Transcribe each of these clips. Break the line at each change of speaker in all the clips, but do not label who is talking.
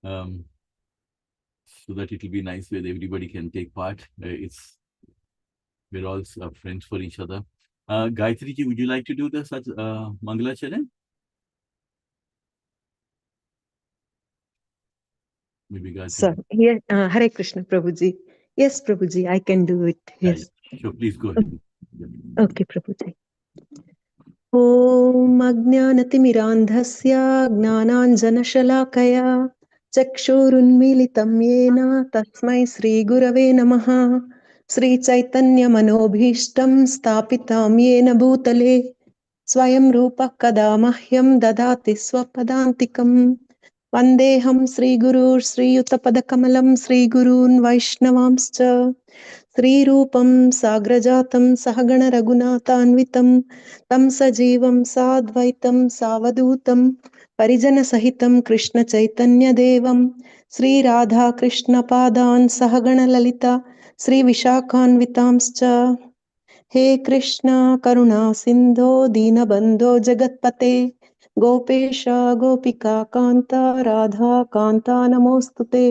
um, so that it will be nice where everybody can take part. We're all friends for each other. Gayatri ji, would you like to do the Mangala Charan? Maybe Gayatri
Sir,
ji.
here, Hare Krishna, Prabhuji. Yes, Prabhuji, I can do it.
Yeah,
Yes.
yeah. Sure, please go ahead.
Okay, Prabhuji. ॐ अज्ञानतिमिरान्धस्य ज्ञानाञ्जनशलाकया चक्षुरुन्मीलितं येन तस्मै श्रीगुरवे नमः। श्रीचैतन्यमनोभीष्टं स्थापितं येन भूतले स्वयं रूपः कदा मह्यं ददाति स्वपदान्तिकम्। वन्देऽहं श्रीगुरू श्रीयुतपदकमलं श्रीगुरून् वैष्णवांश्च श्रीरूपं साग्रजातं सहगण रघुनाथान्वितं तं सजीवं साद्वैतं सावधूतं परिजनसहितं कृष्णचैतन्यदेवं श्रीराधाकृष्णपादान् सहगण ललिता श्रीविशाखान्वितांश्च। हे कृष्ण करुणा सिन्धो दीनबन्धो जगत्पते गोपेश गोपिका कान्त राधा कान्ता नमोऽस्तुते।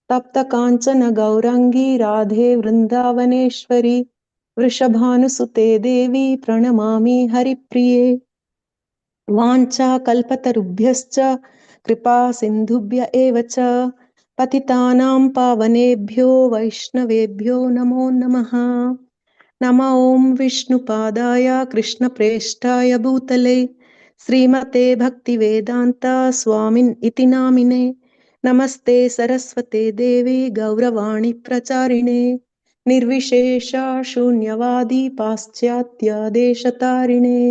तप्त काञ्चन गौराङ्गी राधे वृन्दावनेश्वरी वृषभानुसुते देवी प्रणमामि हरिप्रिये। वाञ्छाकल्पतरुभ्यश्च कृपा सिन्धुभ्य एव च पतितानां पावनेभ्यो वैष्णवेभ्यो नमो नमः। नमः ॐ विष्णुपादाय कृष्णप्रेष्ठाय भूतले श्रीमते भक्तिवेदान्त स्वामिन् इति नामिने नमस्ते सरस्वते देवी गौरवाणी प्रचारिणे निर्विशेष शून्यवादी पाश्चात्य देशतारिणे।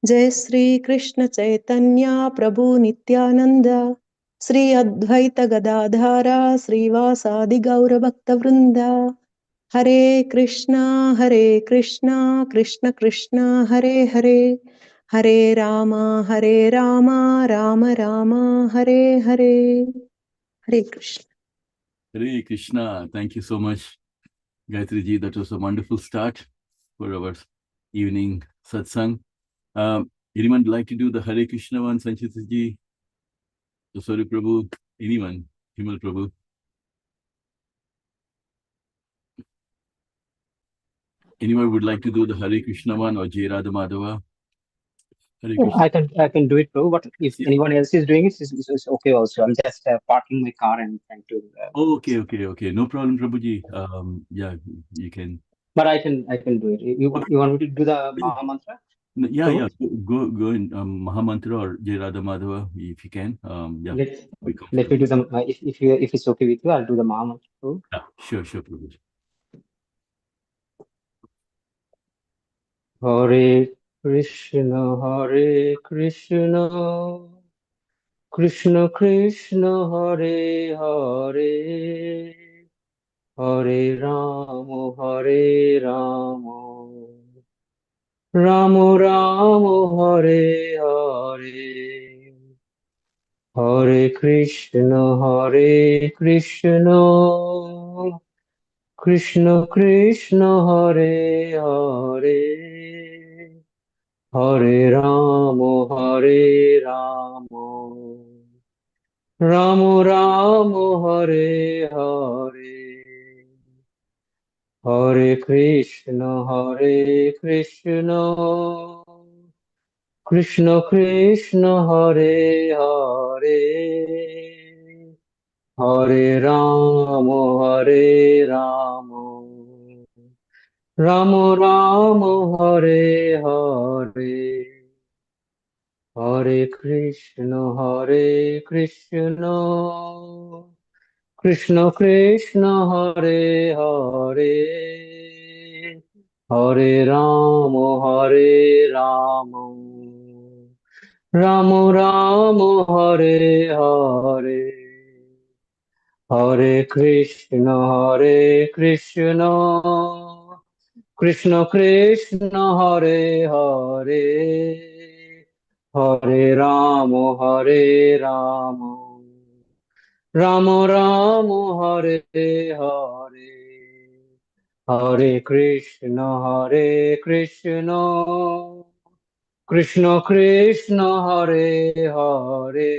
जय श्री कृष्ण चैतन्य प्रभु नित्यानंद श्री अद्वैत गदाधारा श्रीवासादि गौर भक्तवृंद। हरे कृष्णा कृष्ण कृष्ण हरे हरे हरे राम राम राम हरे हरे। हरे Krishna.
Hare Krishna. Thank you so much, Gayatri ji. That was a wonderful start for our evening satsang. Anyone like to do the Hare Krishna one, Sanchita ji? Sorry, Prabhu. Anyone? Himal Prabhu. Anyone would like to do the Hare Krishna one or Jai Radha Madhava? Hare Krishna.
I can do it too, but if
Yeah.
anyone else is doing it, it's okay also. I'm just parking my car and trying to.
Oh, okay. No problem, Prabhuji. Yeah, you can.
But I can do it.
Okay.
You want me to do the Maha Mantra?
Yeah. Go in Maha Mantra or Jai Radha Madhava if you can. Yeah.
Let me do the if it's okay with you, I'll do the Maha Mantra too.
Yeah, sure, Prabhuji.
Hare Krishna, Krishna Krishna, Hare Hare, Hare Rama, Rama Rama, Hare Hare, Hare Krishna, Krishna Krishna, Hare Hare, Hare Rama, Rama Rama, Hare Hare, Hare Krishna, Krishna Krishna, Hare Hare, Hare Rama, Rama Rama, Hare Hare, Hare Krishna, Krishna Krishna, Hare Hare, Hare Rama, Rama Rama, Hare Hare, Hare Krishna, Krishna Krishna, Hare Hare, Hare Rama, Rama Rama, Hare Hare, Hare Krishna, Krishna Krishna, Hare Hare,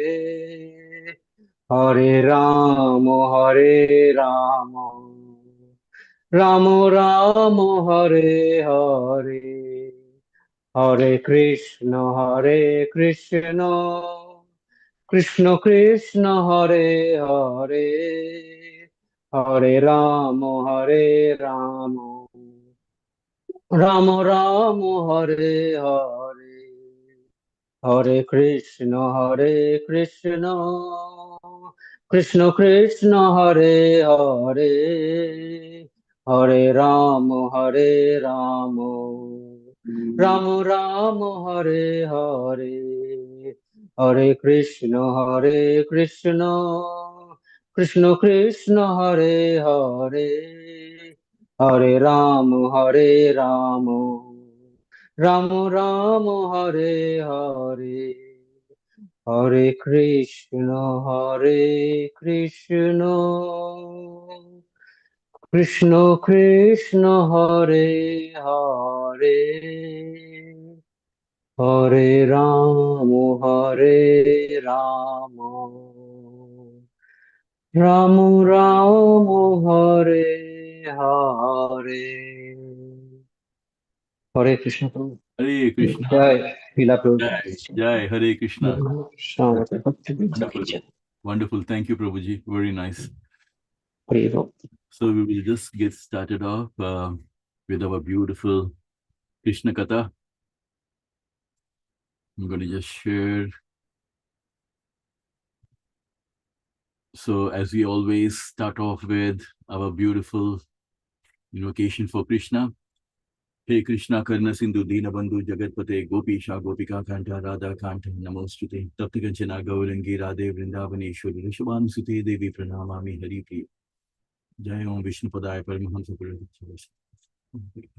Hare Rama, Rama Rama, Hare Hare, Hare Krishna, Krishna Krishna, Hare Hare, Hare Rama, Rama Rama, Hare Hare. Hare Krishna, Krishna Krishna, Hare Hare, Hare Rama, Rama Rama, Hare Hare, Hare Krishna, Krishna Krishna, Hare Hare, Hare Rama, Ram Ram Hare Hare, Hare Krishna, Krishna Krishna, Hare Hare, Hare Ram, Ram Ram, Hare Hare. Hare Krishna Prabhu.
Hare Krishna.
Jai, Leela Prabhu.
Jai, Hare Krishna.
Shama
Wonderful. Wonderful. Thank you, Prabhuji. Very nice.
Prabhu.
So we will just get started off with our beautiful Krishna Katha. I'm going to just share. So as we always start off with our beautiful invocation for Krishna. Hey Krishna Karna Sindhu Dina Bandhu Jagatpate Gopisha Gopika Kanta Radha Kanta Namostute Tapti Kanchana Gaurangi Radhe Vrindavaneshwari Rishabhanu Sute Devi Pranamami Hari Priya Jai Om Vishnu Padaya Paramahamsa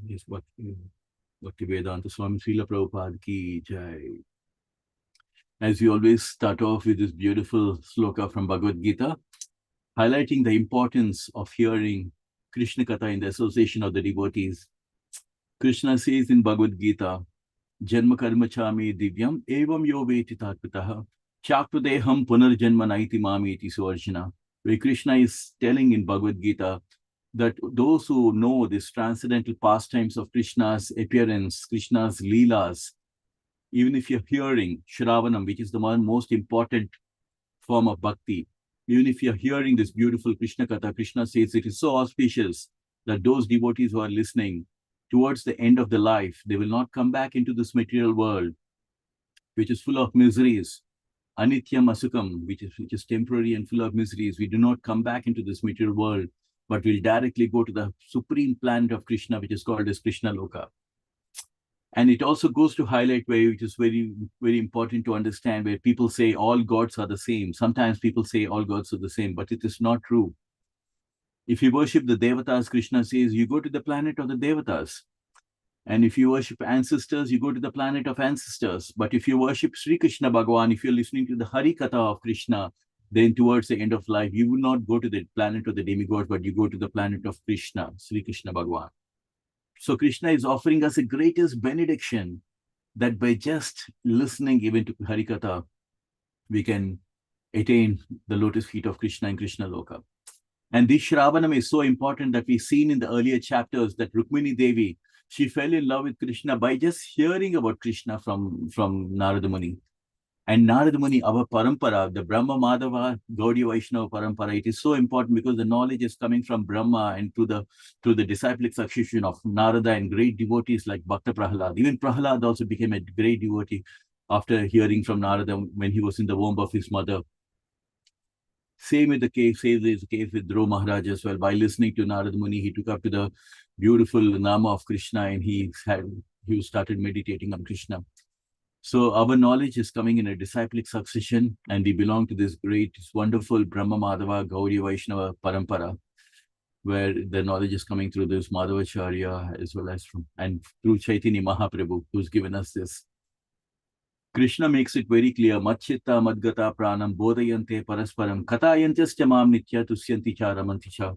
Yes, Bhakti Vedanta Swami Srila Prabhupada Ki Jai. As we always start off with this beautiful sloka from Bhagavad Gita, highlighting the importance of hearing Krishna Katha in the association of the devotees. Krishna says in Bhagavad Gita, Janma karma chami divyam evam yo veti tatpitaha chaktudeham punarjanma naiti mami iti suarjana. Where Krishna is telling in Bhagavad Gita that those who know these transcendental pastimes of Krishna's appearance, Krishna's leelas, even if you're hearing Shravanam, which is the one most important form of bhakti, even if you're hearing this beautiful Krishna Katha, Krishna says it is so auspicious that those devotees who are listening, towards the end of the life, they will not come back into this material world, which is full of miseries. Anityam asukam, which is temporary and full of miseries. We do not come back into this material world, but we'll directly go to the supreme planet of Krishna, which is called as Krishna Loka. And it also goes to highlight where, which is very, very important to understand, where people say all gods are the same. Sometimes people say all gods are the same, but it is not true. If you worship the Devatas, Krishna says, you go to the planet of the Devatas. And if you worship ancestors, you go to the planet of ancestors. But if you worship Sri Krishna Bhagavan, if you're listening to the Hari Katha of Krishna, then towards the end of life, you will not go to the planet of the demigods, but you go to the planet of Krishna, Sri Krishna Bhagavan. So Krishna is offering us the greatest benediction that by just listening even to Hari Katha, we can attain the lotus feet of Krishna in Krishna Loka. And this Shravanam is so important that we've seen in the earlier chapters that Rukmini Devi, she fell in love with Krishna by just hearing about Krishna from Narada Muni. And Narada Muni, our parampara, the Brahma Madhava Gaudiya Vaishnava parampara, it is so important because the knowledge is coming from Brahma and through the disciplic succession of Narada and great devotees like Bhakta Prahlad. Even Prahlad also became a great devotee after hearing from Narada when he was in the womb of his mother. Same with the case, same is the case with Dhruva Maharaj as well. By listening to Narada Muni, he took up to the beautiful Nama of Krishna and he started meditating on Krishna. So our knowledge is coming in a disciplic succession, and we belong to this great, this wonderful Brahma Madhava Gaudiya Vaishnava parampara, where the knowledge is coming through this Madhavacharya as well as through Chaitanya Mahaprabhu, who's given us this. Krishna makes it very clear, Matchitta Madgata Pranam Bodhayante Parasparam Katayantascha Mam Nitya Tusyanti Cha Ramanti Cha.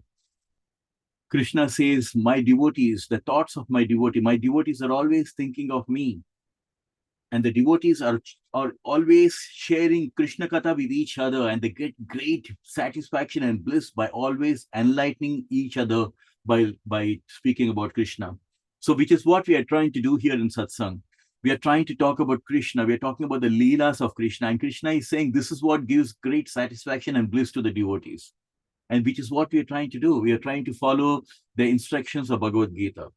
Krishna says, my devotees, the thoughts of my devotees are always thinking of me. And the devotees are always sharing Krishna Katha with each other, and they get great satisfaction and bliss by always enlightening each other by speaking about Krishna. So, which is what we are trying to do here in Satsang. We are trying to talk about Krishna. We are talking about the Leelas of Krishna. And Krishna is saying this is what gives great satisfaction and bliss to the devotees. And which is what we are trying to do. We are trying to follow the instructions of Bhagavad Gita.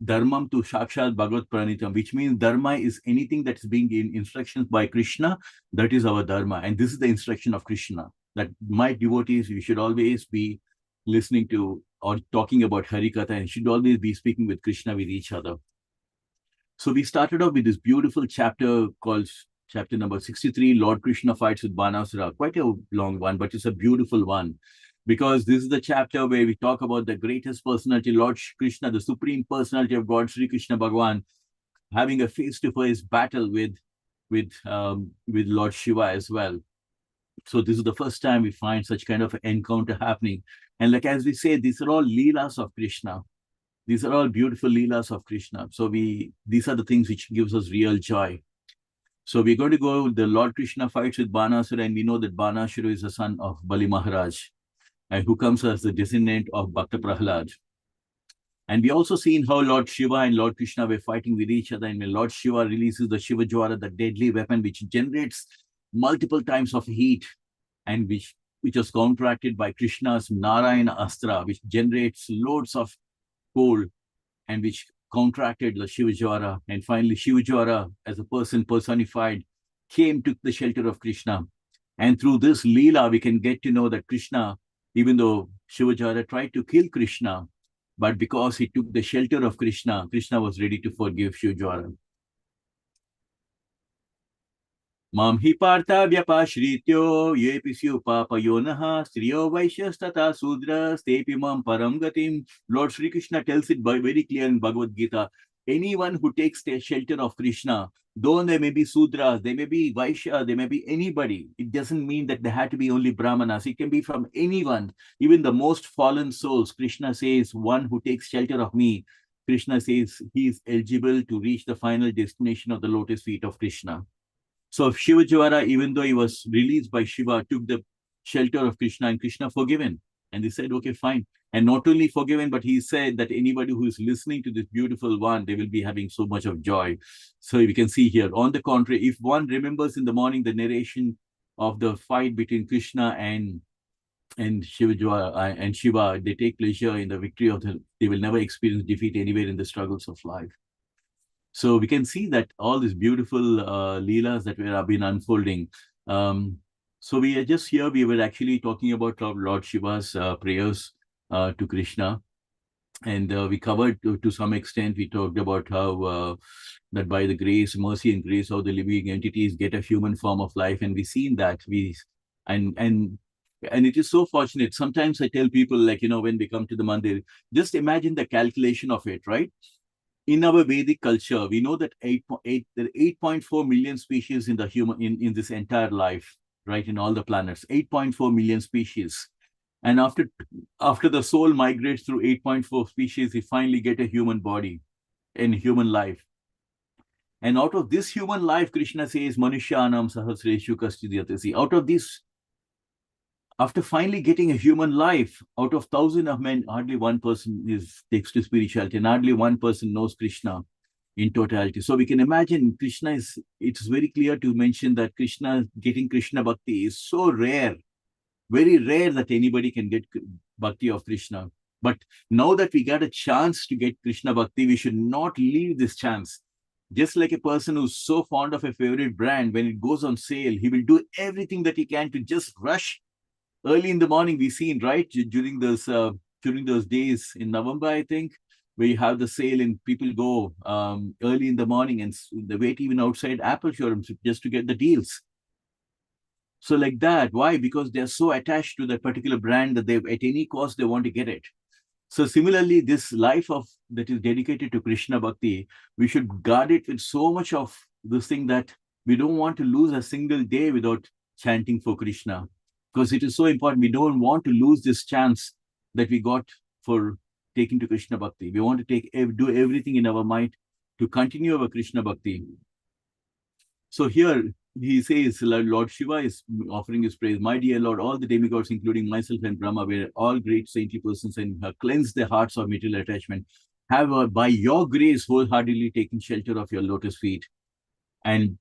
Dharmam to Shakshat Bhagavad Pranitam, which means dharma is anything that is being in instructions by Krishna. That is our dharma. And this is the instruction of Krishna, that my devotees, we should always be listening to or talking about Harikatha, and should always be speaking with Krishna with each other. So we started off with this beautiful chapter called chapter number 63, Lord Krishna fights with Banasura. Quite a long one, but it's a beautiful one, because this is the chapter where we talk about the greatest personality, Lord Krishna, the supreme personality of God, Sri Krishna Bhagavan, having a face-to-face battle with Lord Shiva as well. So this is the first time we find such kind of encounter happening. And like as we say, these are all Leelas of Krishna. These are all beautiful Leelas of Krishna. So these are the things which gives us real joy. So we're going to go, the Lord Krishna fights with Banasura, and we know that Banasura is the son of Bali Maharaj, and who comes as the descendant of Bhakta Prahlad. And we also seen how Lord Shiva and Lord Krishna were fighting with each other, and when Lord Shiva releases the Shiva Jwara, the deadly weapon which generates multiple times of heat, and which was counteracted by Krishna's Narayana Astra, which generates loads of cold, and which contracted the Shiva Jwara. And finally, Shiva Jwara, as a person personified, took the shelter of Krishna. And through this Leela, we can get to know that Krishna, even though Shiva Jwara tried to kill Krishna, but because he took the shelter of Krishna, Krishna was ready to forgive Shiva Jwara. Mam hi partha vyapashrityo yepi papayonaha striyo vaishyastata sudras tepi mam param gatim. Lord Sri Krishna tells it very clear in Bhagavad Gita. Anyone who takes the shelter of Krishna, though they may be Sudras, they may be Vaishya, they may be anybody. It doesn't mean that they have to be only Brahmanas. It can be from anyone, even the most fallen souls. Krishna says, one who takes shelter of me, Krishna says he is eligible to reach the final destination of the lotus feet of Krishna. So Shiva Jwara, even though he was released by Shiva, took the shelter of Krishna, and Krishna forgiven. And they said, okay, fine. And not only forgiven, but he said that anybody who is listening to this beautiful one, they will be having so much of joy. So we can see here, on the contrary, if one remembers in the morning the narration of the fight between Krishna and Shiva Jwara and Shiva, they take pleasure in the victory of they will never experience defeat anywhere in the struggles of life. So we can see that all these beautiful Leelas that have been unfolding. So we are just here, we were actually talking about Lord Shiva's prayers to Krishna. And we covered to some extent, we talked about how that by the grace, mercy and grace of the living entities get a human form of life. And we've seen that. And it is so fortunate. Sometimes I tell people, like, when they come to the mandir, just imagine the calculation of it, right? In our Vedic culture, we know that 8.4 million species in the in this entire life, right? In all the planets, 8.4 million species. And after the soul migrates through 8.4 species, we finally get a human body and human life. And out of this human life, Krishna says, Manushyanam sahasreshu kaschidhyatasi. Out of this, after finally getting a human life, out of 1,000 of men, hardly one person takes to spirituality, and hardly one person knows Krishna in totality. So we can imagine it's very clear to mention that getting Krishna Bhakti is so rare, very rare that anybody can get Bhakti of Krishna. But now that we got a chance to get Krishna Bhakti, we should not leave this chance. Just like a person who's so fond of a favorite brand, when it goes on sale, he will do everything that he can to just rush. Early in the morning, we've seen, right, during those days in November, I think, where you have the sale and people go early in the morning and they wait even outside Apple showrooms just to get the deals. So like that, why? Because they're so attached to that particular brand that at any cost, they want to get it. So similarly, this life that is dedicated to Krishna Bhakti, we should guard it with so much of this thing that we don't want to lose a single day without chanting for Krishna. Because it is so important. We don't want to lose this chance that we got for taking to Krishna Bhakti. We want to do everything in our might to continue our Krishna Bhakti. So here he says, Lord Shiva is offering his praise. My dear Lord, all the demigods, including myself and Brahma, were all great saintly persons and have cleansed their hearts of material attachment, have by your grace wholeheartedly taken shelter of your lotus feet. And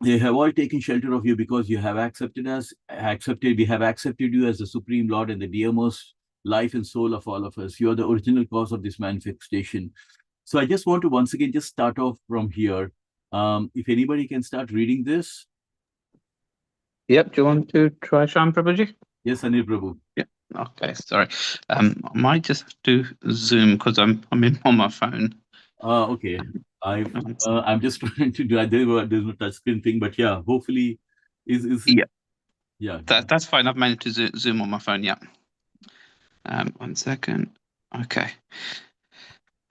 they have all taken shelter of you because you have accepted us, we have accepted you as the Supreme Lord and the dearmost life and soul of all of us. You are the original cause of this manifestation. So I just want to once again just start off from here. If anybody can start reading this.
Yep, do you want to try, Shyam Prabhuji?
Yes, Anil Prabhu.
Yeah. Okay, sorry. I might just have to zoom because I'm in on my phone.
Okay. I'm just trying to do. There's no touchscreen thing, but yeah, hopefully, yeah.
That's fine. I've managed to zoom on my phone. Yeah. 1 second. Okay.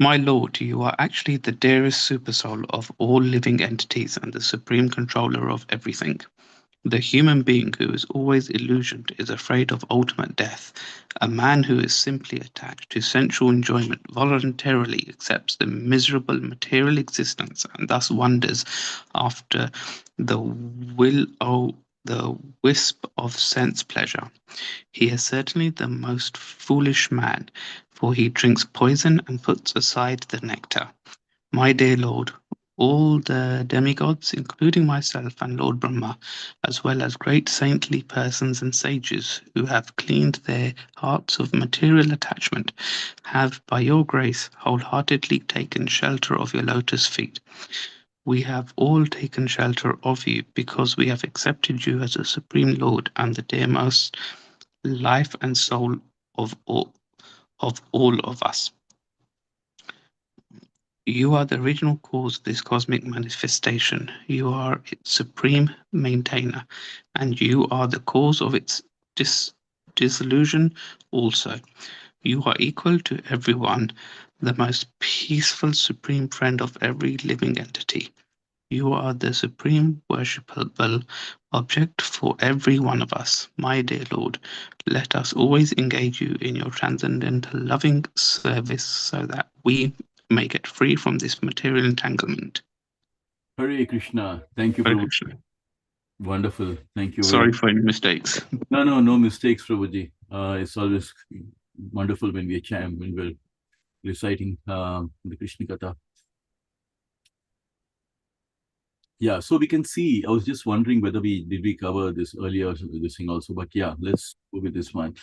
My Lord, you are actually the dearest supersoul of all living entities and the supreme controller of everything. The human being who is always illusioned is afraid of ultimate death. A man who is simply attached to sensual enjoyment voluntarily accepts the miserable material existence and thus wanders after the wisp of sense pleasure. He is certainly the most foolish man, for he drinks poison and puts aside the nectar. My dear Lord, all the demigods, including myself and Lord Brahma, as well as great saintly persons and sages who have cleaned their hearts of material attachment, have, by your grace, wholeheartedly taken shelter of your lotus feet. We have all taken shelter of you because we have accepted you as the Supreme Lord and the dearmost life and soul of all of us. You are the original cause of this cosmic manifestation. You are its supreme maintainer, and you are the cause of its dissolution also. You are equal to everyone, the most peaceful supreme friend of every living entity. You are the supreme worshipable object for every one of us. My dear Lord, let us always engage you in your transcendental loving service so that we may get free from this material entanglement.
Hare Krishna. Thank you,
Hare
Prabhu.
Krishna.
Wonderful. Thank you.
Sorry for any mistakes.
No mistakes, Prabhuji. It's always wonderful when we're reciting the Krishna Katha. Yeah, so we can see, I was just wondering whether did we cover this earlier, this thing also, but yeah, let's go with this one.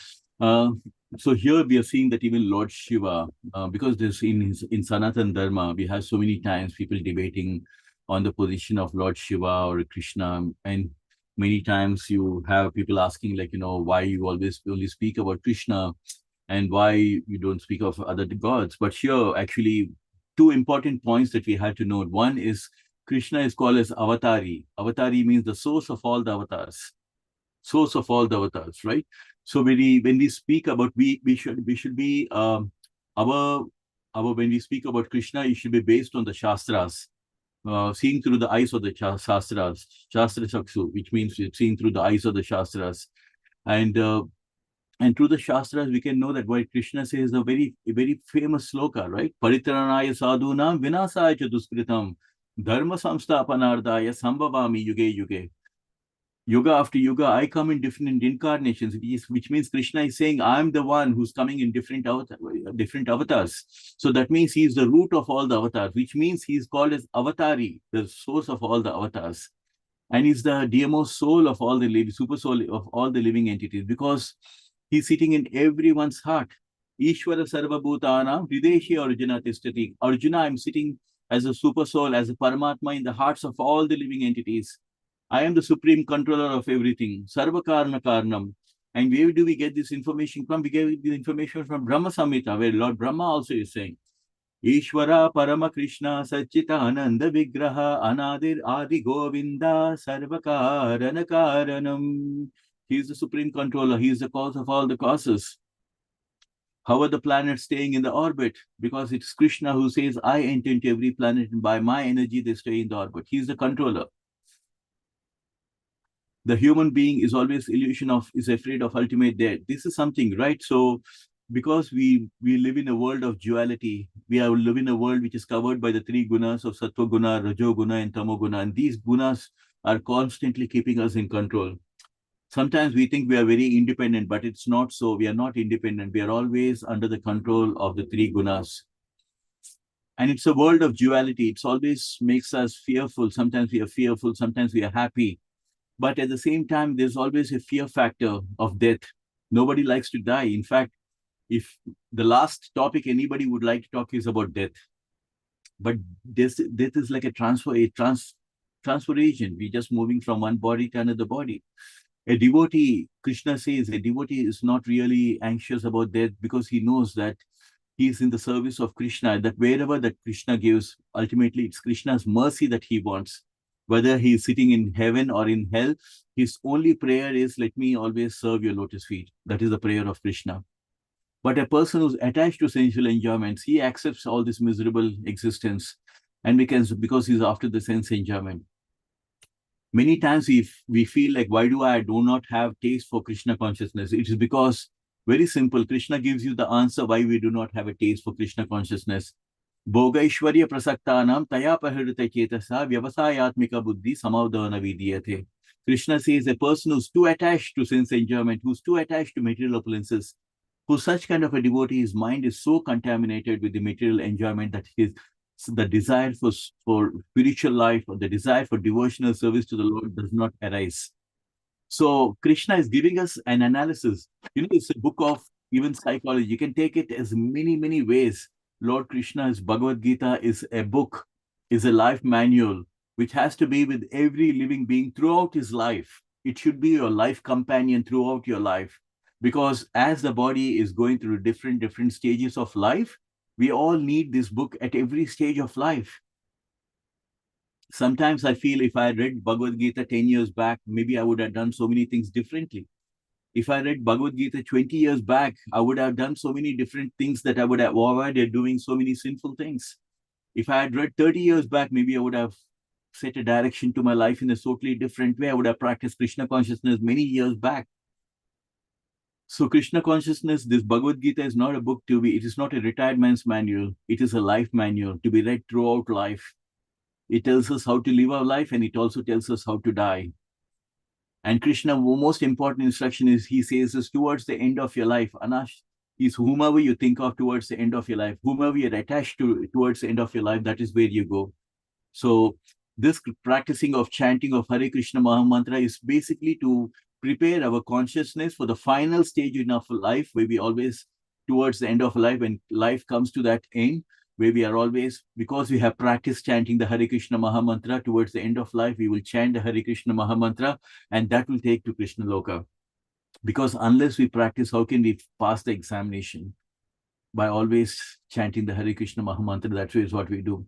So here we are seeing that even Lord Shiva, because this in Sanatan Dharma, we have so many times people debating on the position of Lord Shiva or Krishna, and many times you have people asking why you always only speak about Krishna and why you don't speak of other gods. But here, actually, two important points that we had to note. One is Krishna is called as Avatari. Avatari means the source of all the avatars. Source of all the avatars, right? So when we speak about we should be when we speak about Krishna, it should be based on the Shastras, seeing through the eyes of the Shastras, Shastra Chaksu, which means seeing through the eyes of the Shastras. And through the Shastras, we can know that what Krishna says a very famous sloka, right? Paritranaya sadhunam vinasaya chaduskritam dharma samsthapanardaya sambhavami yuge yuge. Yuga after yuga, I come in different incarnations, which means Krishna is saying, I'm the one who's coming in different avatars. So that means he's the root of all the avatars, which means he's called as Avatari, the source of all the avatars. And he's the dearmost soul of all the super soul of all the living entities, because he's sitting in everyone's heart. Ishvara Sarva Bhutana, Hrideshi Arjuna Tishtati. Arjuna, I'm sitting as a super soul, as a Paramatma in the hearts of all the living entities. I am the supreme controller of everything. Sarva Karna Karnam. And where do we get this information from? We get the information from Brahma Samhita, where Lord Brahma also is saying, Ishvara Parama Krishna Satchita Ananda Vigraha Anadir Adi Govinda Sarvakarana Karanam. He is the supreme controller. He is the cause of all the causes. How are the planets staying in the orbit? Because it's Krishna who says, I enter into every planet and by my energy they stay in the orbit. He is the controller. The human being is always is afraid of ultimate death. This is something, right? So because we live in a world of duality, live in a world which is covered by the three gunas of Sattva Guna, Rajo Guna, and Tamo Guna. And these gunas are constantly keeping us in control. Sometimes we think we are very independent, but it's not so. We are not independent. We are always under the control of the three gunas. And it's a world of duality. It always makes us fearful. Sometimes we are fearful, sometimes we are happy. But at the same time, there's always a fear factor of death. Nobody likes to die. In fact, if the last topic anybody would like to talk is about death. But death is like a transformation. We're just moving from one body to another body. A devotee, Krishna says, a devotee is not really anxious about death because he knows that he is in the service of Krishna, that wherever that Krishna gives, ultimately it's Krishna's mercy that he wants. Whether he is sitting in heaven or in hell, his only prayer is, let me always serve your lotus feet. That is the prayer of Krishna. But a person who's attached to sensual enjoyments, he accepts all this miserable existence, and because he's after the sense enjoyment. Many times we feel like, why do I do not have taste for Krishna consciousness? It is because, very simple, Krishna gives you the answer why we do not have a taste for Krishna consciousness. Bhogaishwarya prasaktanam taya pahrita chetasa vyavasayatmika buddhi samavdana vidiyate. Krishna says a person who's too attached to sense enjoyment, who's too attached to material opulences, who such kind of a devotee, his mind is so contaminated with the material enjoyment that the desire for spiritual life or the desire for devotional service to the Lord does not arise. So Krishna is giving us an analysis. It's a book of even psychology. You can take it as many, many ways. Lord Krishna's Bhagavad Gita is a book, is a life manual, which has to be with every living being throughout his life. It should be your life companion throughout your life. Because as the body is going through different stages of life, we all need this book at every stage of life. Sometimes I feel if I read Bhagavad Gita 10 years back, maybe I would have done so many things differently. If I read Bhagavad Gita 20 years back, I would have done so many different things that I would have avoided doing so many sinful things. If I had read 30 years back, maybe I would have set a direction to my life in a totally different way. I would have practiced Krishna consciousness many years back. So Krishna consciousness, this Bhagavad Gita is not a book to be, it is not a retired man's manual. It is a life manual to be read throughout life. It tells us how to live our life, and it also tells us how to die. And Krishna, most important instruction is, he says, is towards the end of your life, Anash, is whomever you think of towards the end of your life, whomever you're attached to towards the end of your life, that is where you go. So this practicing of chanting of Hare Krishna Mahamantra is basically to prepare our consciousness for the final stage in our life, where we always, towards the end of life, when life comes to that end, where we are always, because we have practiced chanting the Hare Krishna Mahamantra, towards the end of life, we will chant the Hare Krishna Mahamantra, and that will take to Krishna Loka. Because unless we practice, how can we pass the examination? By always chanting the Hare Krishna Mahamantra, that is what we do.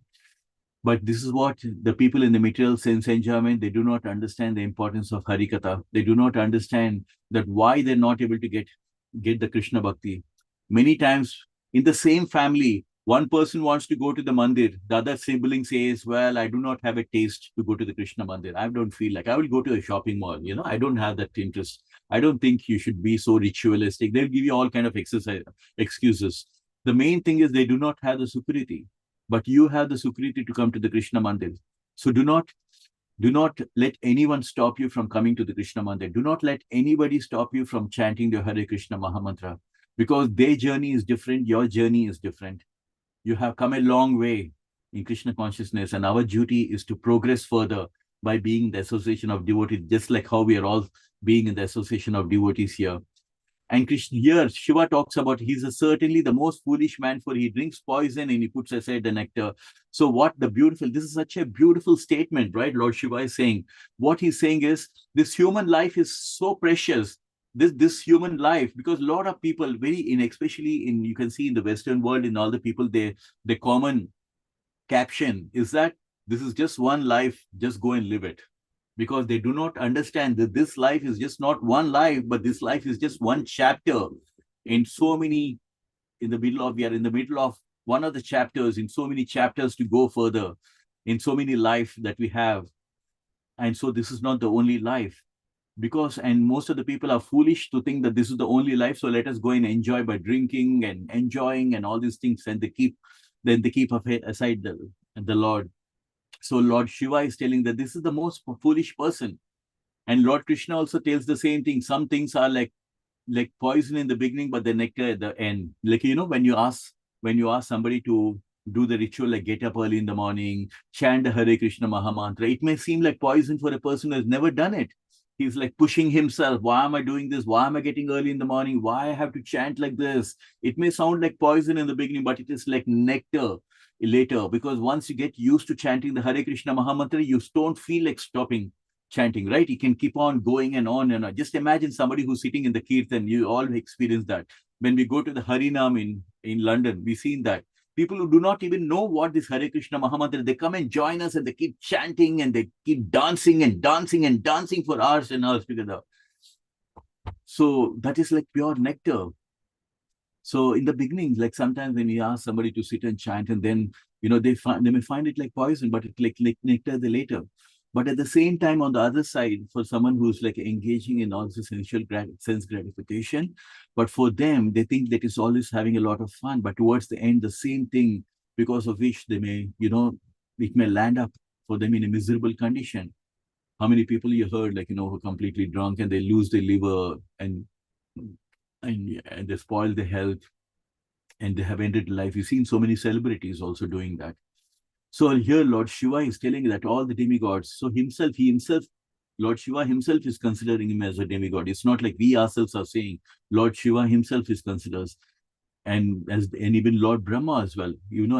But this is what the people in the material sense enjoyment, they do not understand the importance of Harikatha. They do not understand that why they're not able to get the Krishna Bhakti. Many times in the same family, one person wants to go to the mandir. The other sibling says, well, I do not have a taste to go to the Krishna mandir. I don't feel like I will go to a shopping mall. I don't have that interest. I don't think you should be so ritualistic. They'll give you all kind of excuses. The main thing is they do not have the sukriti. But you have the sukriti to come to the Krishna mandir. So do not let anyone stop you from coming to the Krishna mandir. Do not let anybody stop you from chanting the Hare Krishna Mahamantra, because their journey is different, your journey is different. You have come a long way in Krishna consciousness, and our duty is to progress further by being in the association of devotees, just like how we are all being in the association of devotees here. And Krishna here, Shiva talks about he's certainly the most foolish man, for he drinks poison and he puts aside the nectar. So this is such a beautiful statement, right? Lord Shiva is saying, what he's saying is, this human life is so precious. This human life, because a lot of people, especially you can see in the Western world, in all the people, the common caption is that this is just one life, just go and live it. Because they do not understand that this life is just not one life, but this life is just one chapter in so many, we are in the middle of one of the chapters, in so many chapters to go further, in so many life that we have. And so this is not the only life. because, and most of the people are foolish to think that this is the only life, so let us go and enjoy by drinking and enjoying and all these things, and then they keep aside the Lord. So Lord Shiva is telling that this is the most foolish person. And Lord Krishna also tells the same thing. Some things are like poison in the beginning, but the nectar at the end. Like, when you ask somebody to do the ritual, like get up early in the morning, chant the Hare Krishna Mahamantra, it may seem like poison for a person who has never done it. He's like pushing himself. Why am I doing this? Why am I getting early in the morning? Why I have to chant like this? It may sound like poison in the beginning, but it is like nectar later, because once you get used to chanting the Hare Krishna Mahamantra, you don't feel like stopping chanting, right? You can keep on going and on and on. Just imagine somebody who's sitting in the Kirtan. You all experience that. When we go to the Harinam in London, we've seen that. People who do not even know what this Hare Krishna Mahamantra, they come and join us and they keep chanting and they keep dancing and dancing and dancing for hours and hours together. So that is like pure nectar. So in the beginning, like sometimes when you ask somebody to sit and chant, and then they may find it like poison, but it's like nectar later. But at the same time, on the other side, for someone who's like engaging in all this initial sense gratification, but for them, they think that it's always having a lot of fun. But towards the end, the same thing, because of which they may, it may land up for them in a miserable condition. How many people you heard, like, who are completely drunk and they lose their liver and they spoil their health and they have ended life. You've seen so many celebrities also doing that. So here Lord Shiva is telling that all the demigods, so Lord Shiva himself is considering him as a demigod. It's not like we ourselves are saying. Lord Shiva himself is considers, and even Lord Brahma as well,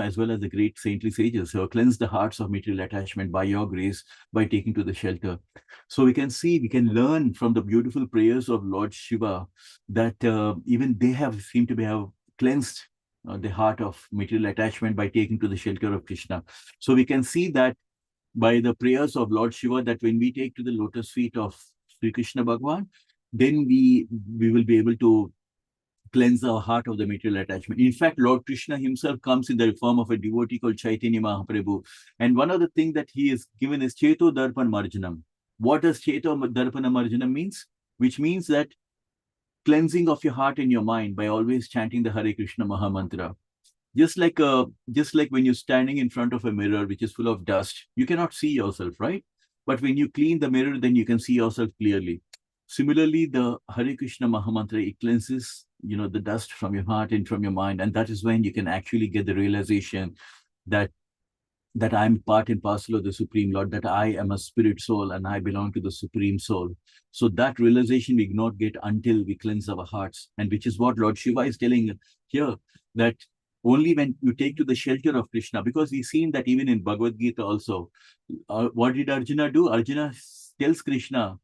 as well as the great saintly sages who have cleansed the hearts of material attachment by your grace, by taking to the shelter. So we can learn from the beautiful prayers of Lord Shiva that even they seem to have cleansed the heart of material attachment by taking to the shelter of Krishna. So we can see that by the prayers of Lord Shiva, that when we take to the lotus feet of Sri Krishna Bhagwan, then we will be able to cleanse our heart of the material attachment. In fact, Lord Krishna himself comes in the form of a devotee called Chaitanya Mahaprabhu. And one of the things that he is given is Cheto Darpan Marjanam. What does Cheto Darpan Marjanam means? Which means that cleansing of your heart and your mind by always chanting the Hare Krishna Mahamantra. Just like when you're standing in front of a mirror which is full of dust, you cannot see yourself, right? But when you clean the mirror, then you can see yourself clearly. Similarly, the Hare Krishna Mahamantra, it cleanses, the dust from your heart and from your mind. And that is when you can actually get the realization that I'm part and parcel of the Supreme Lord, that I am a spirit soul and I belong to the Supreme Soul. So that realization we cannot get until we cleanse our hearts. And which is what Lord Shiva is telling here, that only when you take to the shelter of Krishna, because we've seen that even in Bhagavad Gita also, what did Arjuna do? Arjuna tells Krishna,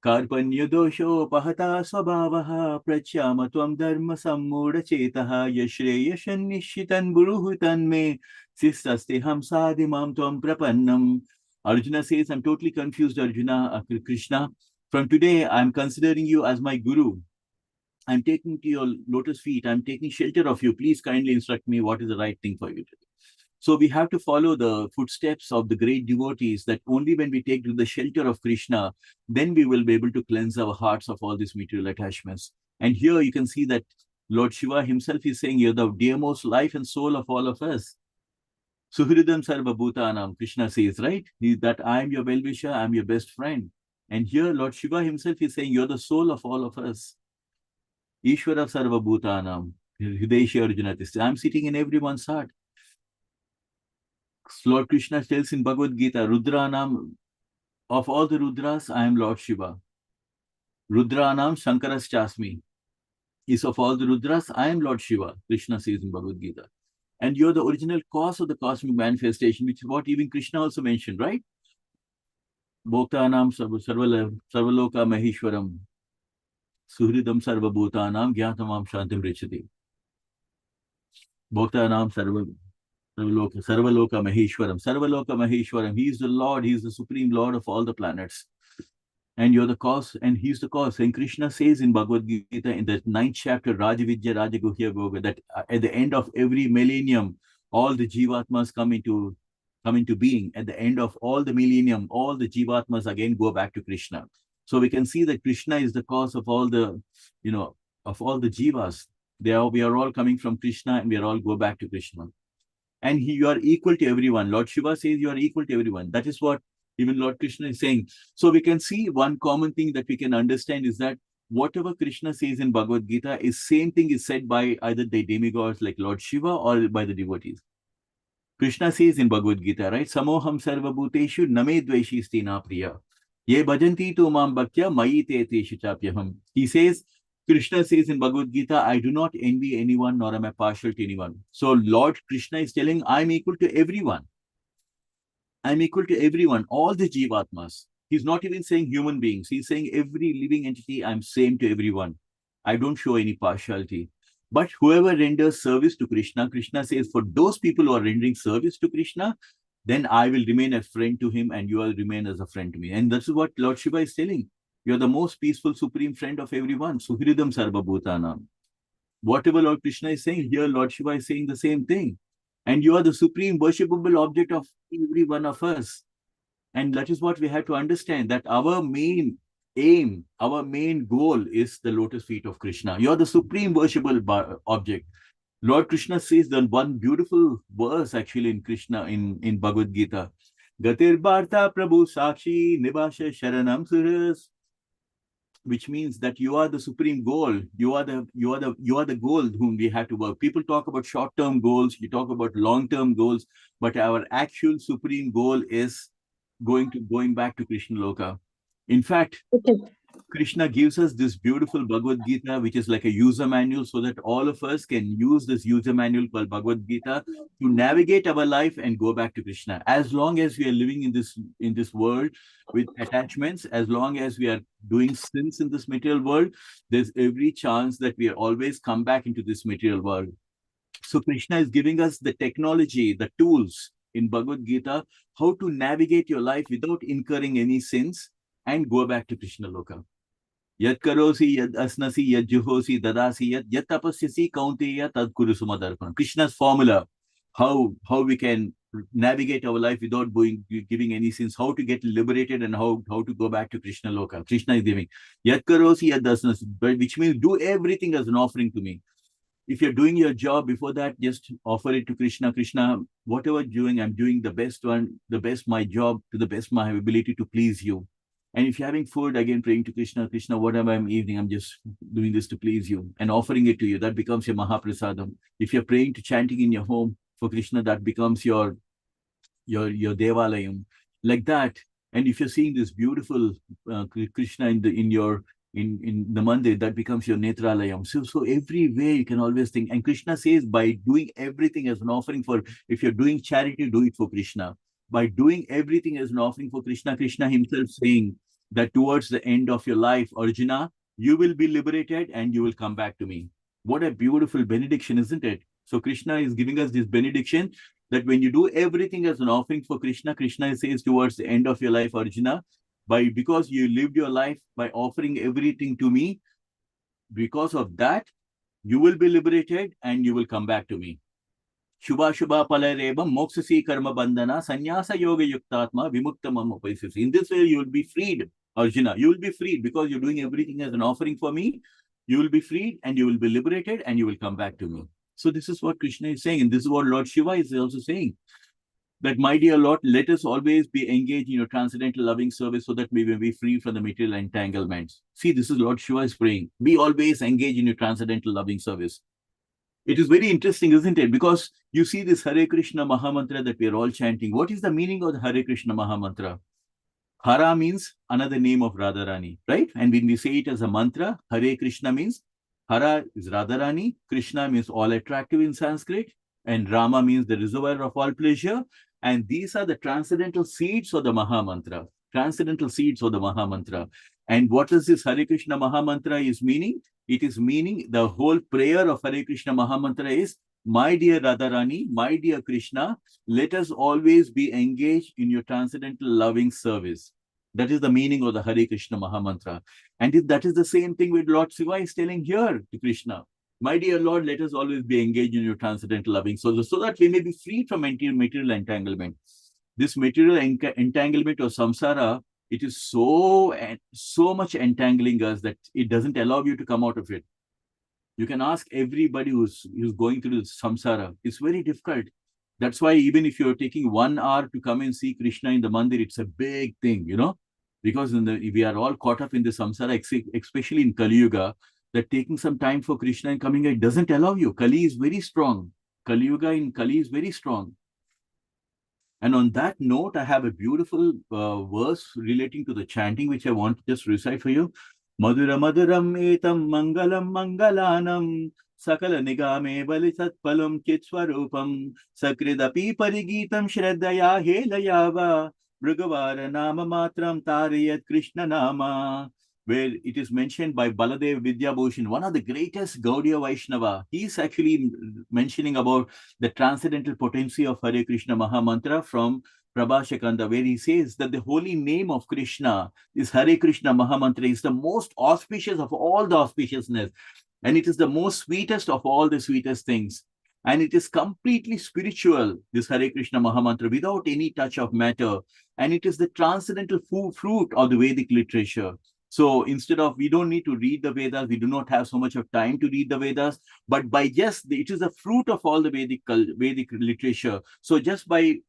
Karpanya dosho pahata swabhavaha prachyama tvam dharma sammudha chetaha yashreyashan nishitan buruhutan me sistaste hamsadimam tvam prapannam. Arjuna says, I'm totally confused, Arjuna, Krishna. From today, I'm considering you as my guru. I'm taking to your lotus feet. I'm taking shelter of you. Please kindly instruct me what is the right thing for you to do. So we have to follow the footsteps of the great devotees, that only when we take to the shelter of Krishna, then we will be able to cleanse our hearts of all these material attachments. And here you can see that Lord Shiva himself is saying, you're the dearmost life and soul of all of us. Suhridam Sarva Bhutanam, Krishna says, right? That I am your well-wisher, I'm your best friend. And here Lord Shiva himself is saying, you're the soul of all of us. Ishvara Sarva Bhutanam, Hridesha Arjuna. I'm sitting in everyone's heart. Lord Krishna tells in Bhagavad Gita, Rudranam, of all the Rudras, I am Lord Shiva. Rudranam Shankaras Chasmi. Is of all the Rudras, I am Lord Shiva, Krishna says in Bhagavad Gita. And you're the original cause of the cosmic manifestation, which is what even Krishna also mentioned, right? Bhoktanam Sarvaloka Maheshwaram. Suhridam Sarva Bhutanam Gyathamam Shantim Richati. Bhoktanam Sarvaloka Maheshwaram. Sarvaloka Maheshwaram. He is the Lord, he is the Supreme Lord of all the planets. And you're the cause, and he's the cause. And Krishna says in Bhagavad Gita, in the 9th chapter, Rajavidya Rajaguhya Yoga, that at the end of every millennium, all the Jivatmas come into being. At the end of all the millennium, all the Jivatmas again go back to Krishna. So we can see that Krishna is the cause of all the, of all the jivas. We are all coming from Krishna, and we are all go back to Krishna. And you are equal to everyone. Lord Shiva says you are equal to everyone. That is what even Lord Krishna is saying. So we can see one common thing that we can understand is that whatever Krishna says in Bhagavad Gita is same thing is said by either the demigods like Lord Shiva or by the devotees. Krishna says in Bhagavad Gita, right? Samoham sarva bhuteshu name dveshi stina priya. Ye bhajanti tu mam bhaktya mayi te teshu chapyaham. He says, Krishna says in Bhagavad Gita, I do not envy anyone nor am I partial to anyone. So Lord Krishna is telling, I'm equal to everyone. I'm equal to everyone, all the jivatmas. He's not even saying human beings. He's saying every living entity, I'm same to everyone. I don't show any partiality. But whoever renders service to Krishna, Krishna says, for those people who are rendering service to Krishna, then I will remain a friend to him and you will remain as a friend to me. And that's what Lord Shiva is telling. You're the most peaceful, supreme friend of everyone. Suhridam sarva bhutanam. Whatever Lord Krishna is saying, here Lord Shiva is saying the same thing. And you are the supreme worshipable object of every one of us. And that is what we have to understand, that our main aim, our main goal is the lotus feet of Krishna. You are the supreme worshipable object. Lord Krishna says the one beautiful verse actually in Krishna, in Bhagavad Gita. Gatir Bharta Prabhu Sakshi Nibasha Sharanam Suras, which means that you are the supreme goal. You are the goal whom we have to work. People talk about short-term goals, you talk about long-term goals, but our actual supreme goal is going back to Krishna Loka. In fact, Krishna gives us this beautiful Bhagavad Gita, which is like a user manual, so that all of us can use this user manual called Bhagavad Gita to navigate our life and go back to Krishna. As long as we are living in this world with attachments, as long as we are doing sins in this material world, there's every chance that we always come back into this material world. So Krishna is giving us the technology, the tools in Bhagavad Gita, how to navigate your life without incurring any sins and go back to Krishna Loka. Yad karosi, yad asnasi, yad juhosi, dadasi, yad tapasyasi, kaunteya, tad kuru sumadarpan. Krishna's formula, how we can navigate our life without giving any sins, how to get liberated and how to go back to Krishna Loka. Krishna is giving. Yad karosi, yad asnasi, which means do everything as an offering to me. If you're doing your job, before that, just offer it to Krishna. Krishna, whatever I'm doing the best my job, to the best my ability to please you. And if you're having food, again, praying to Krishna, Krishna, whatever I'm eating, I'm just doing this to please you and offering it to you. That becomes your Mahaprasadam. If you're praying to chanting in your home for Krishna, that becomes your Devalayam. Like that. And if you're seeing this beautiful Krishna in the mandir, that becomes your Netralayam. So every way you can always think. And Krishna says, by doing everything as an offering if you're doing charity, do it for Krishna. By doing everything as an offering for Krishna, Krishna himself saying that towards the end of your life, Arjuna, you will be liberated and you will come back to me. What a beautiful benediction, isn't it? So Krishna is giving us this benediction that when you do everything as an offering for Krishna, Krishna says towards the end of your life, Arjuna, because you lived your life by offering everything to me, because of that, you will be liberated and you will come back to me. Shubha Shubha Palarebam Moksasi Karma Bandhana Sannyasa Yoga Yuktatma Vimuktamam Upaisasi. In this way, you will be freed, Arjuna. You will be freed because you're doing everything as an offering for me. You will be freed and you will be liberated and you will come back to me. So this is what Krishna is saying. And this is what Lord Shiva is also saying. That, my dear Lord, let us always be engaged in your transcendental loving service so that we may be free from the material entanglements. See, this is Lord Shiva is praying. Be always engaged in your transcendental loving service. It is very interesting, isn't it? Because you see this Hare Krishna Mahamantra that we are all chanting. What is the meaning of the Hare Krishna Mahamantra? Hara means another name of Radharani, right? And when we say it as a mantra, Hare Krishna means Hara is Radharani, Krishna means all attractive in Sanskrit, and Rama means the reservoir of all pleasure. And these are the transcendental seeds of the Mahamantra. Transcendental seeds of the Mahamantra. And what is this Hare Krishna Mahamantra is meaning? It is meaning the whole prayer of Hare Krishna Mahamantra is, my dear Radharani, my dear Krishna, let us always be engaged in your transcendental loving service. That is the meaning of the Hare Krishna Mahamantra. And that is the same thing with Lord Siva is telling here to Krishna. My dear Lord, let us always be engaged in your transcendental loving service so that we may be free from material entanglement. This material entanglement or samsara it is so much entangling us that it doesn't allow you to come out of it. You can ask everybody who's going through samsara. It's very difficult. That's why even if you're taking 1 hour to come and see Krishna in the mandir, it's a big thing, you know, because we are all caught up in the samsara, especially in Kali Yuga, that taking some time for Krishna and coming, it doesn't allow you. Kali is very strong. Kali Yuga in Kali is very strong. And on that note, I have a beautiful verse relating to the chanting, which I want to just recite for you. Madhura Madhuram etam mangalam mangalanam sakala nigame balisat palum chitswarupam sakridapi parigitam shraddaya helayava brigavara nama matram tariyat Krishna nama, where it is mentioned by Baladev Vidyabhushan, one of the greatest Gaudiya Vaishnava. He is actually mentioning about the transcendental potency of Hare Krishna Mahamantra from Prabhashakanda, where he says that the holy name of Krishna, this Hare Krishna Mahamantra, is the most auspicious of all the auspiciousness. And it is the most sweetest of all the sweetest things. And it is completely spiritual, this Hare Krishna Mahamantra, without any touch of matter. And it is the transcendental fruit of the Vedic literature. So instead of, we don't need to read the Vedas, we do not have so much of time to read the Vedas, but by just, it is the fruit of all the Vedic literature. So just by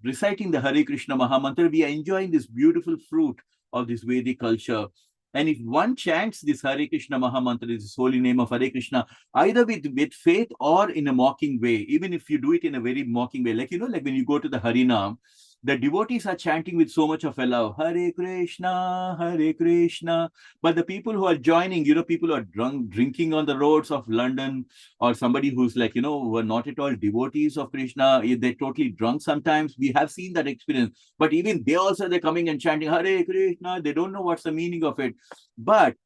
reciting the Hare Krishna Mahamantra, we are enjoying this beautiful fruit of this Vedic culture. And if one chants this Hare Krishna Mahamantra, this holy name of Hare Krishna, either with faith or in a mocking way, even if you do it in a very mocking way, like, you know, like when you go to the Harinam, the devotees are chanting with so much of a love, Hare Krishna, Hare Krishna. But the people who are joining, you know, people who are drinking on the roads of London, or somebody who's like, you know, were not at all devotees of Krishna, they're totally drunk sometimes. We have seen that experience. But even they also, they're coming and chanting Hare Krishna. They don't know what's the meaning of it. But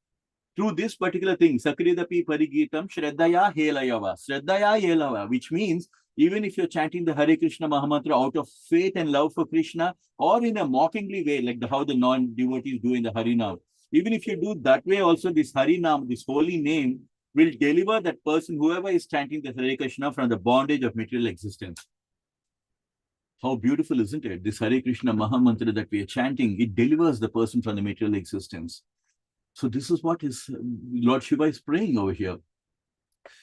through this particular thing, Sakridapi Parigitam Shraddaya Helayava, which means even if you're chanting the Hare Krishna Mahamantra out of faith and love for Krishna, or in a mockingly way, like how the non-devotees do in the Harinam, even if you do that way also, this Harinam, this holy name, will deliver that person, whoever is chanting the Hare Krishna, from the bondage of material existence. How beautiful, isn't it? This Hare Krishna Mahamantra that we are chanting, it delivers the person from the material existence. So this is what Lord Shiva is praying over here.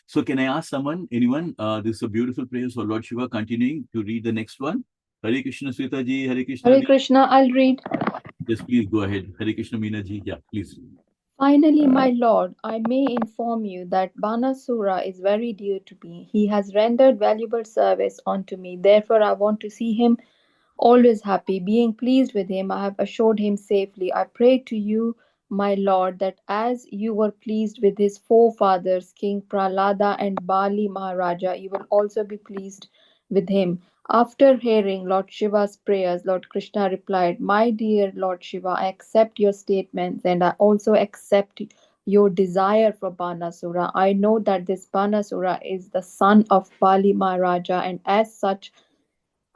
So can I ask anyone, this is a beautiful prayer. So Lord Shiva, continuing to read the next one. Hare Krishna Sweta ji, Hare Krishna.
Hare Krishna, I'll read.
Yes, please go ahead. Hare Krishna Meena ji, yeah, please.
Finally, my lord, I may inform you that Banasura is very dear to me. He has rendered valuable service unto me. Therefore, I want to see him always happy. Being pleased with him, I have assured him safely. I pray to you, my lord, that as you were pleased with his forefathers, King Prahlada and Bali Maharaja, you will also be pleased with him. After hearing Lord Shiva's prayers, Lord Krishna replied, My dear Lord Shiva, I accept your statements and I also accept your desire for Banasura. I know that this Banasura is the son of Bali Maharaja, and as such,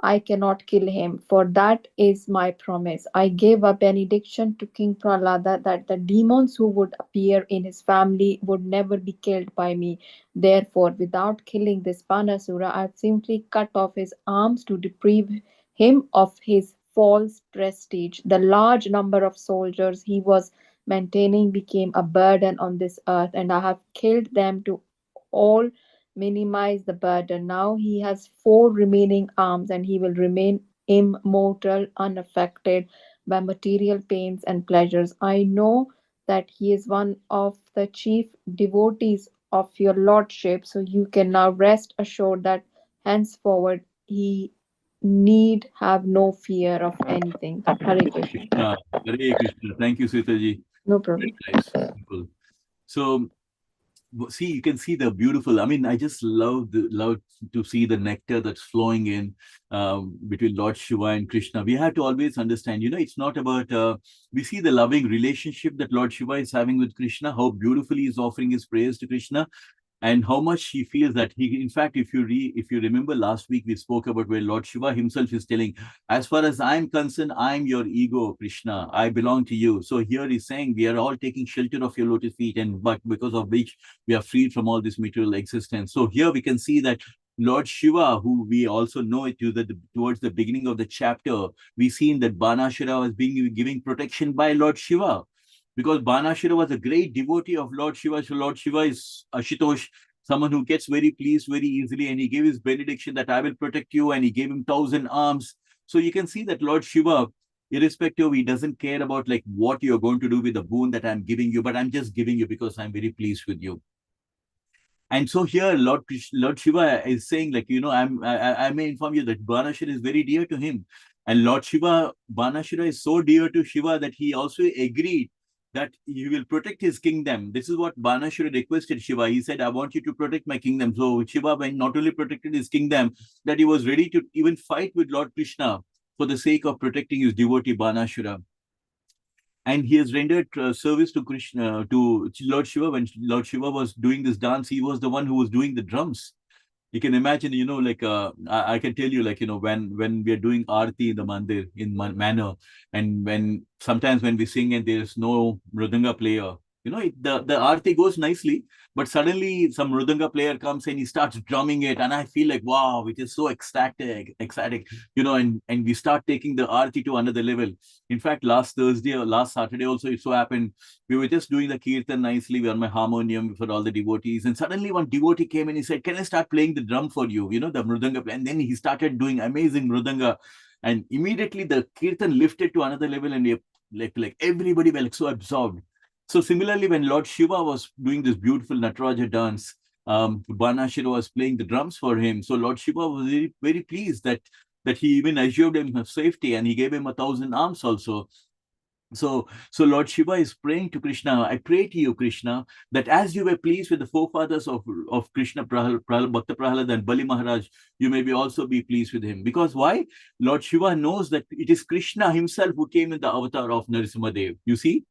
I cannot kill him, for that is my promise. I gave a benediction to King Prahlada that the demons who would appear in his family would never be killed by me. Therefore, without killing this Banasura, I have simply cut off his arms to deprive him of his false prestige. The large number of soldiers he was maintaining became a burden on this earth, and I have killed them to all minimize the burden. Now he has 4 remaining arms and he will remain immortal, unaffected by material pains and pleasures. I know that he is one of the chief devotees of your lordship, so you can now rest assured that henceforward he need have no fear of anything. Hare Krishna.
Hare Krishna. Thank you, Sweta ji.
No problem.
Very nice. Simple. So see, you can see the beautiful, I mean, I just love to see the nectar that's flowing in between Lord Shiva and Krishna. We have to always understand, you know, it's not about, we see the loving relationship that Lord Shiva is having with Krishna, how beautifully he's offering his prayers to Krishna, and how much he feels that he, in fact, if you remember last week, we spoke about where Lord Shiva himself is telling, as far as I'm concerned, I'm your ego, Krishna, I belong to you. So here he's saying, we are all taking shelter of your lotus feet, but because of which we are freed from all this material existence. So here we can see that Lord Shiva, who we also know it towards the beginning of the chapter, we seen that Banashira was being giving protection by Lord Shiva, because Banashira was a great devotee of Lord Shiva. So Lord Shiva is Ashutosh, someone who gets very pleased very easily, and he gave his benediction that I will protect you, and he gave him 1,000 arms. So you can see that Lord Shiva, irrespective, he doesn't care about like what you're going to do with the boon that I'm giving you, but I'm just giving you because I'm very pleased with you. And so here, Lord Shiva is saying, like, I may inform you that Banashira is very dear to him. And Lord Shiva, Banashira is so dear to Shiva that he also agreed that he will protect his kingdom. This is what Banashira requested Shiva. He said, I want you to protect my kingdom. So Shiva not only protected his kingdom, that he was ready to even fight with Lord Krishna for the sake of protecting his devotee Banashira. And he has rendered service to Krishna, to Lord Shiva. When Lord Shiva was doing this dance, he was the one who was doing the drums. You can imagine, like I can tell you, like, when we are doing Aarti in the mandir in manner, and sometimes when we sing and there is no mridanga player, the Aarti goes nicely, but suddenly some mridanga player comes and he starts drumming it, and I feel like, wow, it is so ecstatic, and we start taking the Aarti to another level. In fact, last Thursday or last Saturday also, it so happened, we were just doing the kirtan nicely on my harmonium for all the devotees, and suddenly one devotee came and he said, can I start playing the drum for you, the mridanga, and then he started doing amazing mridanga, and immediately the kirtan lifted to another level, and like everybody was like so absorbed. So similarly, when Lord Shiva was doing this beautiful Nataraja dance, Banashira was playing the drums for him. So Lord Shiva was very, very pleased that he even assured him of safety, and he gave him 1,000 arms also. So Lord Shiva is praying to Krishna. I pray to you, Krishna, that as you were pleased with the forefathers of Krishna, Bhakta Prahalad and Bali Maharaj, you may also be pleased with him. Because why? Lord Shiva knows that it is Krishna himself who came in the avatar of Narasimhadev. You see?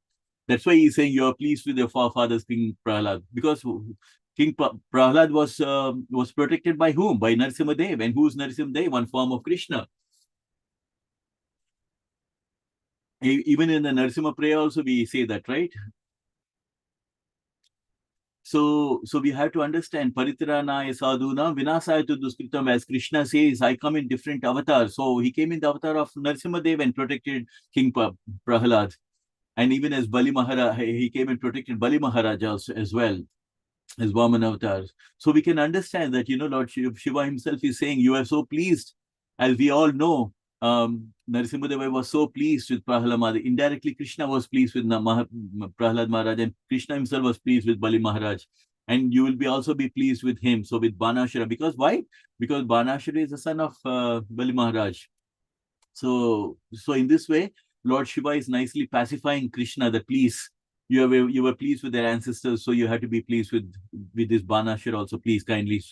That's why he's saying you are pleased with your forefathers, King Prahalad. Because King Prahalad was protected by whom? By Narasimhadev. And who's Narasimhadev? One form of Krishna. Even in the Narasimha prayer also we say that, right? So we have to understand Paritrana Sadhuna Vinasaya tu Duskritam, as Krishna says, I come in different avatars. So he came in the avatar of Narasimhadev and protected King Prahalad. And even as Bali Maharaj, he came and protected Bali Maharaj as well, as Vaman avatars. So we can understand that, Lord Shiva himself is saying, you are so pleased. As we all know, Narasimhadeva was so pleased with Prahalad Maharaj. Indirectly, Krishna was pleased with Prahalad Maharaj, and Krishna himself was pleased with Bali Maharaj. And you will also be pleased with him. So with Banashira, because why? Because Banashira is the son of Bali Maharaj. So in this way, Lord Shiva is nicely pacifying Krishna that please, you were pleased with their ancestors, so you had to be pleased with this Banashira also. Please kindly,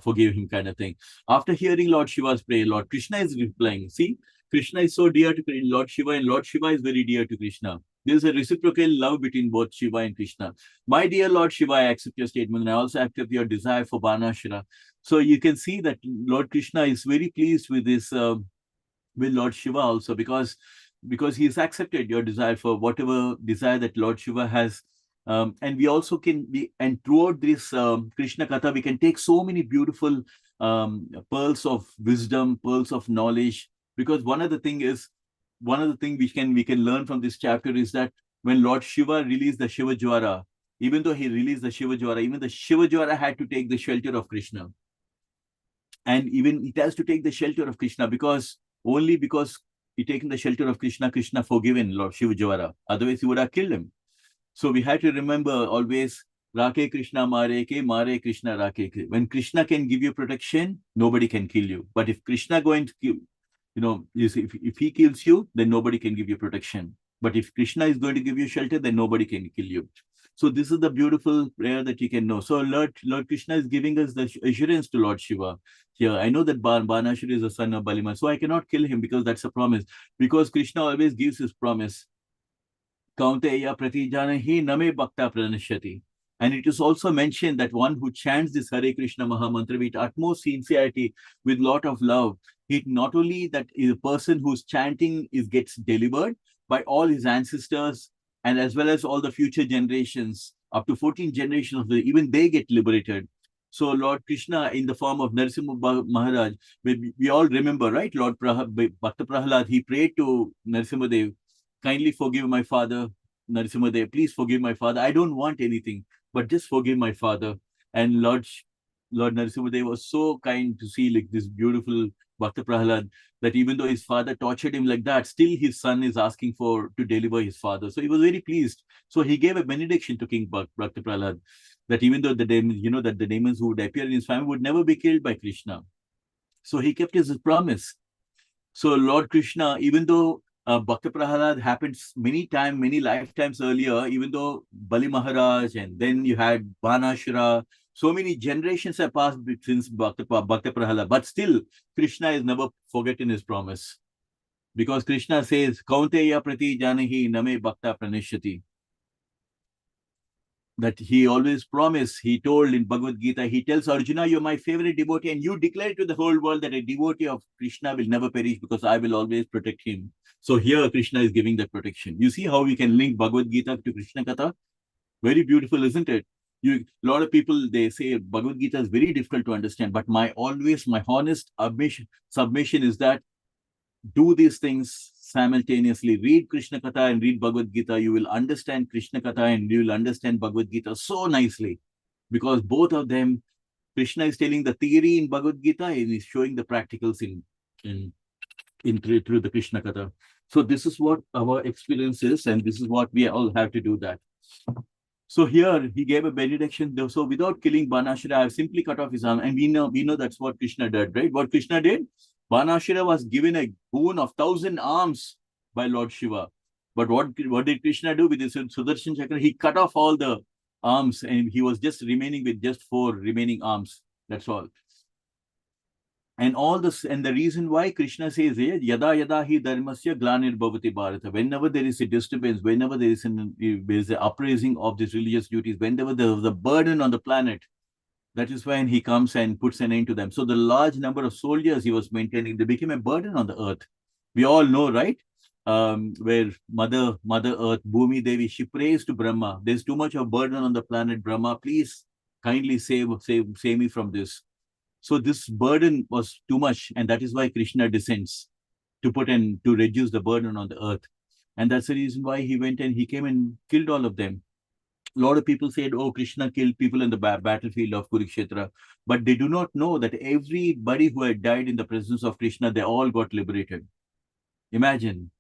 forgive him, kind of thing. After hearing Lord Shiva's prayer, Lord Krishna is replying. See, Krishna is so dear to Lord Shiva, and Lord Shiva is very dear to Krishna. There is a reciprocal love between both Shiva and Krishna. My dear Lord Shiva, I accept your statement, and I also accept your desire for Banashira. So you can see that Lord Krishna is very pleased with this, with Lord Shiva also, because he has accepted your desire for whatever desire that Lord Shiva has. And we also and throughout this Krishna Katha, we can take so many beautiful pearls of wisdom, pearls of knowledge, because one of the things we can learn from this chapter is that when Lord Shiva released the Shiva Jwara, even though he released the Shiva Jwara, even the Shiva Jwara had to take the shelter of Krishna. And even it has to take the shelter of Krishna, because he taken the shelter of Krishna, Krishna forgiven Lord Shiva Jwara. Otherwise, he would have killed him. So we have to remember always, Rake Krishna Mare Krishna Rake. When Krishna can give you protection, nobody can kill you. But if Krishna going to kill, if he kills you, then nobody can give you protection. But if Krishna is going to give you shelter, then nobody can kill you. So this is the beautiful prayer that you can know. So Lord Krishna is giving us the assurance to Lord Shiva. Here, I know that Banashira is the son of Balima, so I cannot kill him because that's a promise. Because Krishna always gives his promise. Kaunteya pratijanahi name bhakta pranashyati. And it is also mentioned that one who chants this Hare Krishna Mahamantra with utmost sincerity, with lot of love, it not only that is a person who's chanting gets delivered by all his ancestors, and as well as all the future generations, up to 14 generations of even they get liberated. So Lord Krishna, in the form of Narasimha Maharaj, we all remember, right? Lord Bhakta Prahalad, he prayed to Narasimha Dev, kindly forgive my father, Narasimha Dev, please forgive my father. I don't want anything, but just forgive my father. And Lord Narasimha Dev was so kind to see like this beautiful Bhakta Prahalad, that even though his father tortured him like that, still his son is asking to deliver his father. So he was very pleased. So he gave a benediction to King Bhakta Prahalad, that even though the demons, that the demons who would appear in his family would never be killed by Krishna. So he kept his promise. So Lord Krishna, even though Bhakta Prahalad happened many lifetimes earlier, even though Bali Maharaj, and then you had Banashura, so many generations have passed since Bhakta Prahalad, but still Krishna is never forgotten his promise. Because Krishna says, Kaunteya prati janahi name bhakta pranishyati. That he always promised, he told in Bhagavad Gita, he tells Arjuna, you're my favorite devotee, and you declare to the whole world that a devotee of Krishna will never perish because I will always protect him. So here Krishna is giving that protection. You see how we can link Bhagavad Gita to Krishna Katha? Very beautiful, isn't it? A lot of people, they say Bhagavad Gita is very difficult to understand, but my honest submission is that do these things simultaneously. Read Krishna Katha and read Bhagavad Gita. You will understand Krishna Katha and you will understand Bhagavad Gita so nicely. Because both of them, Krishna is telling the theory in Bhagavad Gita and he's showing the practicals through the Krishna Katha. So this is what our experience is, and this is what we all have to do that. So here he gave a benediction. So without killing Banashira, I have simply cut off his arm. And we know that's what Krishna did, right? What Krishna did? Banashira was given a boon of 1,000 arms by Lord Shiva. But what did Krishna do with his Sudarshan Chakra? He cut off all the arms and he was just remaining with just 4 remaining arms. That's all. And all this, and the reason why Krishna says here, Yada Yada Hi Dharmasya Glanir Bhavati Bharata. Whenever there is a disturbance, whenever there is an upraising of these religious duties, whenever there is a burden on the planet, that is when he comes and puts an end to them. So the large number of soldiers he was maintaining, they became a burden on the earth. We all know, right? Where Mother Earth, Bhumi Devi, she prays to Brahma. There's too much of burden on the planet, Brahma. Please kindly save me from this. So this burden was too much, and that is why Krishna descends to reduce the burden on the earth. And that's the reason why he went and he came and killed all of them. A lot of people said, oh, Krishna killed people in the battlefield of Kurukshetra. But they do not know that everybody who had died in the presence of Krishna, they all got liberated. Imagine,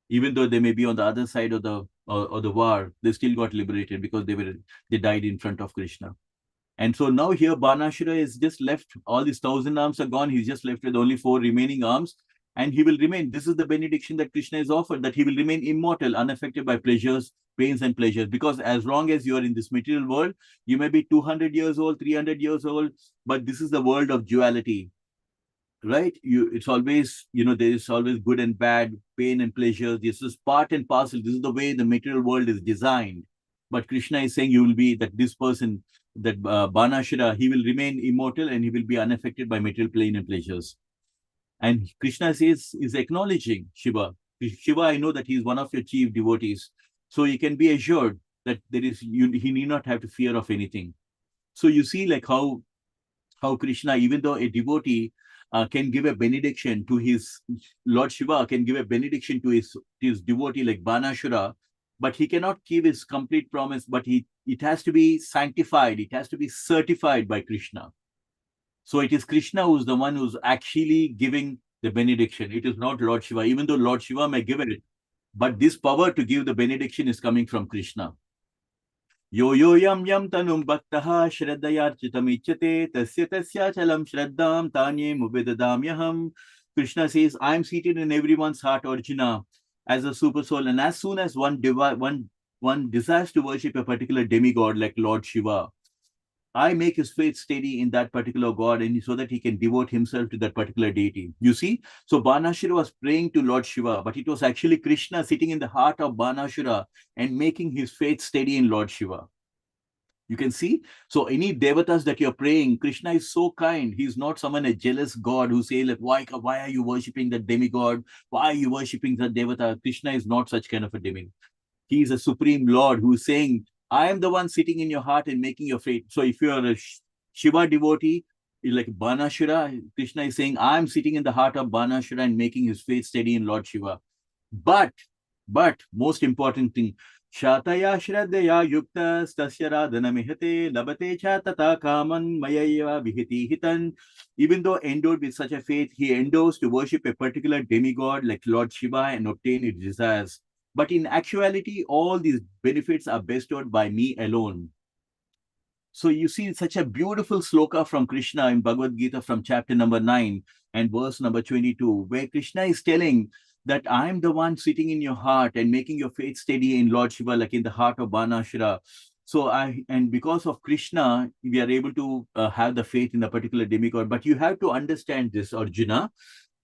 even though they may be on the other side of the war, they still got liberated because they died in front of Krishna. And so now here Banashura is just left, all these 1,000 arms are gone, he's just left with only 4 remaining arms, and he will remain. This is the benediction that Krishna is offered, that he will remain immortal, unaffected by pleasures, pains and pleasures. Because as long as you are in this material world, you may be 200 years old, 300 years old, but this is the world of duality, right? It's always, there is always good and bad, pain and pleasure. This is part and parcel. This is the way the material world is designed. But Krishna is saying you will be that this person, that Banashira, he will remain immortal and he will be unaffected by material pain and pleasures. And Krishna is acknowledging Shiva. Shiva, I know that he is one of your chief devotees. So you can be assured that he need not have to fear of anything. So you see like how Krishna, even though a devotee can give a benediction to his Lord Shiva, can give a benediction to his devotee like Banashura, but he cannot give his complete promise, but it has to be sanctified, it has to be certified by Krishna. So it is Krishna who's the one who's actually giving the benediction. It is not Lord Shiva, even though Lord Shiva may give it, but this power to give the benediction is coming from Krishna. Yo yam tanum bhaktaha shraddhayarchitam ichyate tasya chalam shraddham tanye muvedadamyaham. Krishna says, I am seated in everyone's heart, Arjuna, as a super soul, and as soon as one desires to worship a particular demigod like Lord Shiva, I make his faith steady in that particular god, and so that he can devote himself to that particular deity. You see, so Banashura was praying to Lord Shiva, but it was actually Krishna sitting in the heart of Banashura and making his faith steady in Lord Shiva. You can see, so any devatas that you're praying, Krishna is so kind. He's not someone, a jealous god who say like, why are you worshipping that demigod? Why are you worshipping that devata? Krishna is not such kind of a demigod. He is a supreme Lord who is saying, I am the one sitting in your heart and making your faith. So if you are Shiva devotee, like Banashura, Krishna is saying, I'm sitting in the heart of Banashura and making his faith steady in Lord Shiva. But most important thing, Shataya Shraddhaya Yukta Stasya Radhana Mihate Labate Cha Tata Kaman Mayaya Vihiti Hitan. Even though endowed with such a faith, he endows to worship a particular demigod like Lord Shiva and obtain his desires. But in actuality, all these benefits are bestowed by me alone. So you see such a beautiful sloka from Krishna in Bhagavad Gita from chapter number 9 and verse number 22, where Krishna is telling that I am the one sitting in your heart and making your faith steady in Lord Shiva, like in the heart of Banashira. So and because of Krishna, we are able to have the faith in a particular demigod. But you have to understand this, Arjuna,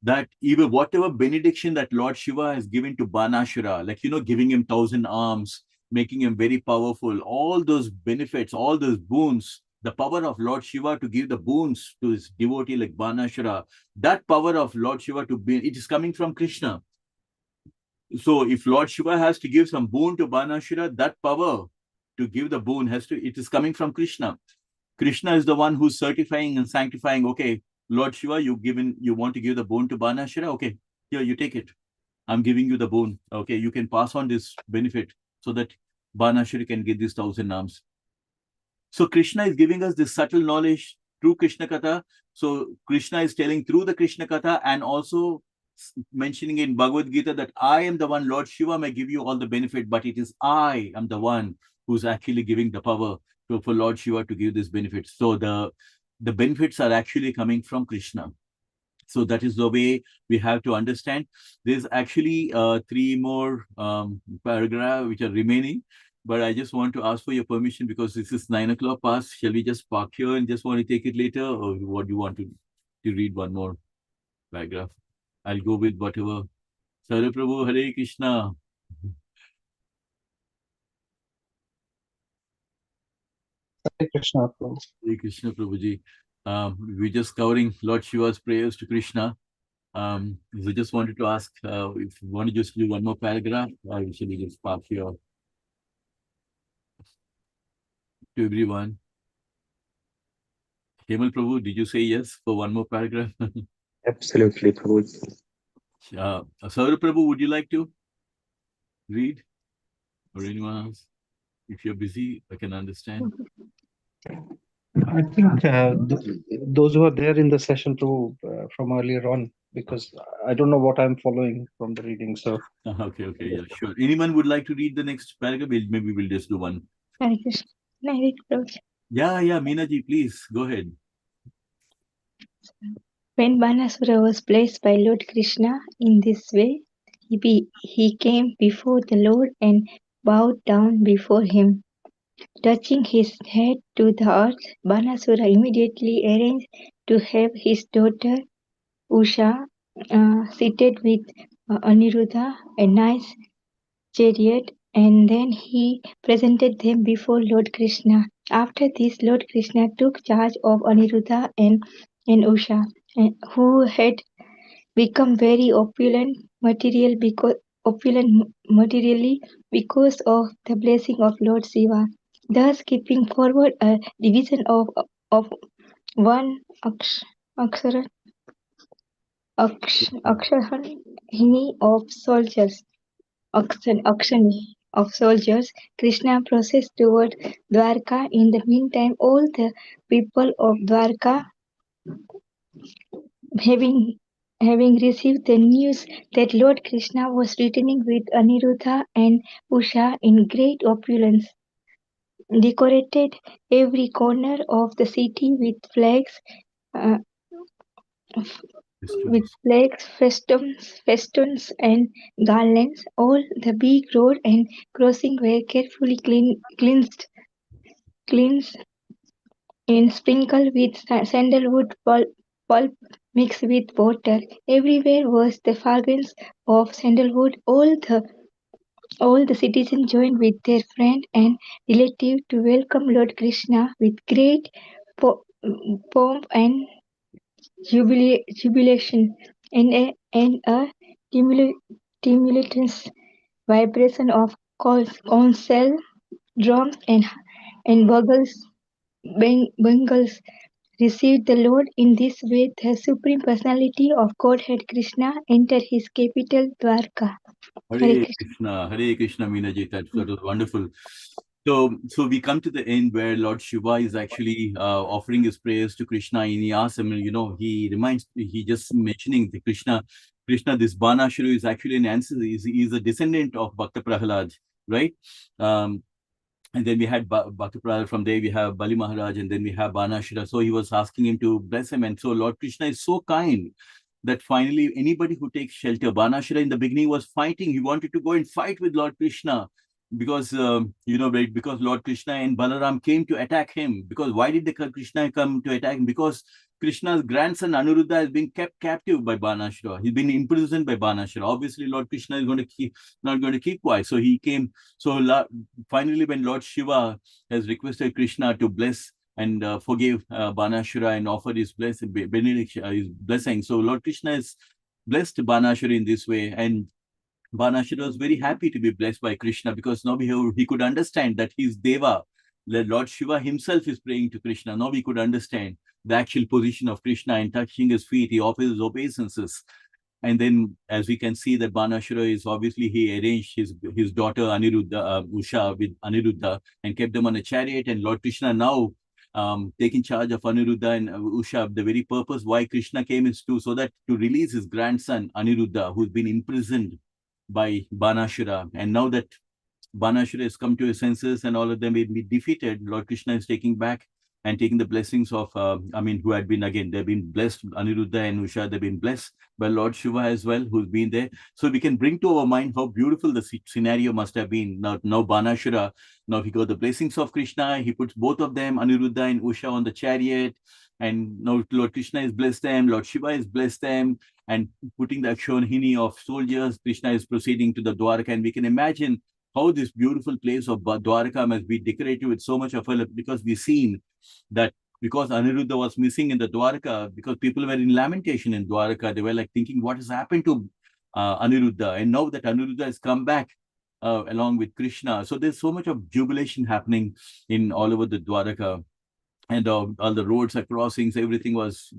that even whatever benediction that Lord Shiva has given to Banashura, like, giving him 1,000 arms, making him very powerful, all those benefits, all those boons, the power of Lord Shiva to give the boons to his devotee like Banashura, that power of Lord Shiva it is coming from Krishna. So if Lord Shiva has to give some boon to Banashura, that power to give the boon it is coming from Krishna. Krishna is the one who's certifying and sanctifying. Okay, Lord Shiva, you want to give the boon to Banashura? Okay, here, you take it. I'm giving you the boon. Okay, you can pass on this benefit so that Banashura can get these 1,000 arms. So Krishna is giving us this subtle knowledge through Krishna Katha. So Krishna is telling through the Krishna Katha and also mentioning in Bhagavad Gita that I am the one, Lord Shiva may give you all the benefit, but it is I am the one who's actually giving the power for Lord Shiva to give this benefit. So the benefits are actually coming from Krishna. So that is the way we have to understand. There's actually 3 more paragraphs which are remaining, but I just want to ask for your permission because this is 9 o'clock past. Shall we just park here and just want to take it later, or what do you want to read one more paragraph? I'll go with whatever. Sara Prabhu, Hare Krishna.
Hare Krishna, Prabhu.
Hare Krishna, Prabhuji. We're just covering Lord Shiva's prayers to Krishna. We just wanted to ask if you want to just do one more paragraph, or shall we just park here? To everyone. Hemal Prabhu, did you say yes for one more paragraph?
Absolutely, Prabhu.
Saurabh Prabhu, would you like to read? Or anyone else? If you're busy, I can understand.
I think those who are there in the session too from earlier on, because I don't know what I'm following from the reading. So
Okay, yeah, sure. Anyone would like to read the next paragraph? Maybe we'll just do one.
Hare Krishna. Hare Krishna.
Yeah, Meenaji, please go ahead.
When Banasura was blessed by Lord Krishna in this way, he came before the Lord and bowed down before him. Touching his head to the earth, Banasura immediately arranged to have his daughter Usha seated with Aniruddha, a nice chariot, and then he presented them before Lord Krishna. After this, Lord Krishna took charge of Aniruddha and Usha, who had become very opulent materially because of the blessing of Lord Siva, thus keeping forward a division of one akshahini of soldiers. Akshani of soldiers. Krishna proceeds toward Dwarka. In the meantime, all the people of Dwarka, having received the news that Lord Krishna was returning with Aniruddha and Usha in great opulence, decorated every corner of the city with flags, uh, festoons, and garlands. All the big road and crossing were carefully cleansed and sprinkled with sandalwood pulp mixed with water. Everywhere was the fragrance of sandalwood. All the citizens joined with their friend and relative to welcome Lord Krishna with great pomp and jubilation, and a tumultuous vibration of council drums and bugles Bengals received the Lord. In this way, the Supreme Personality of Godhead Krishna entered his capital Dwarka.
Hare Krishna, Meenaji, that was wonderful. So we come to the end where Lord Shiva is actually offering his prayers to Krishna, and he asks him, he just mentioning the Krishna, this Banashuru is actually an ancestor, he's a descendant of Bhakta Prahlad, right? And then we had Bhakta Prahlad, from there we have Bali Maharaj, and then we have Banashura. So he was asking him to bless him, and so Lord Krishna is so kind that finally anybody who takes shelter, Banashura in the beginning was fighting. He wanted to go and fight with Lord Krishna because, because Lord Krishna and Balaram came to attack him. Because why did the Krishna come to attack him? Because Krishna's grandson Anuruddha has been kept captive by Banashura. He's been imprisoned by Banashura. Obviously, Lord Krishna is not going to keep quiet. So he came. So finally, when Lord Shiva has requested Krishna to bless and forgive Banashura and offered his benediction, his blessing. So Lord Krishna has blessed Banashura in this way, and Banashura was very happy to be blessed by Krishna, because now he could understand that he's Deva. The Lord Shiva himself is praying to Krishna. Now we could understand the actual position of Krishna, and touching his feet, he offers his obeisances. And then, as we can see, that Banashura is obviously, he arranged his daughter Aniruddha, Usha, with Aniruddha, and kept them on a chariot. And Lord Krishna now taking charge of Aniruddha and Usha. The very purpose why Krishna came is to release his grandson Aniruddha, who's been imprisoned by Banashura. And now that Banashura has come to his senses and all of them will be defeated, Lord Krishna is taking back and taking the blessings of, who had been, again, they've been blessed, Aniruddha and Usha, they've been blessed by Lord Shiva as well, who's been there. So we can bring to our mind how beautiful the scenario must have been. Now Banashura, now he got the blessings of Krishna, he puts both of them, Aniruddha and Usha, on the chariot, and now Lord Krishna has blessed them, Lord Shiva has blessed them, and putting the Akshonhini of soldiers, Krishna is proceeding to the Dwarka, and we can imagine how this beautiful place of Dwarka must be decorated with so much of a, because we've seen that because Aniruddha was missing in the Dwarka, because people were in lamentation in Dwarka, they were like thinking, what has happened to Aniruddha? And now that Aniruddha has come back along with Krishna, so there's so much of jubilation happening in all over the Dwarka. And all the roads are crossings, everything was,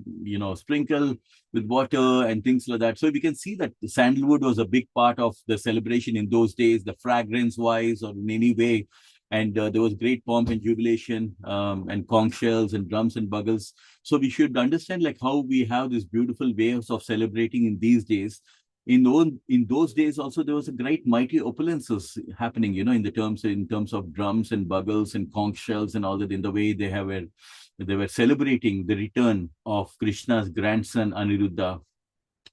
sprinkled with water and things like that. So we can see that the sandalwood was a big part of the celebration in those days, the fragrance wise or in any way. And there was great pomp and jubilation, and conch shells and drums and bugles. So we should understand like how we have these beautiful ways of celebrating in these days. In those days also, there was a great mighty opulences happening, in terms of drums and bugles and conch shells and all that, in the way they were celebrating the return of Krishna's grandson Aniruddha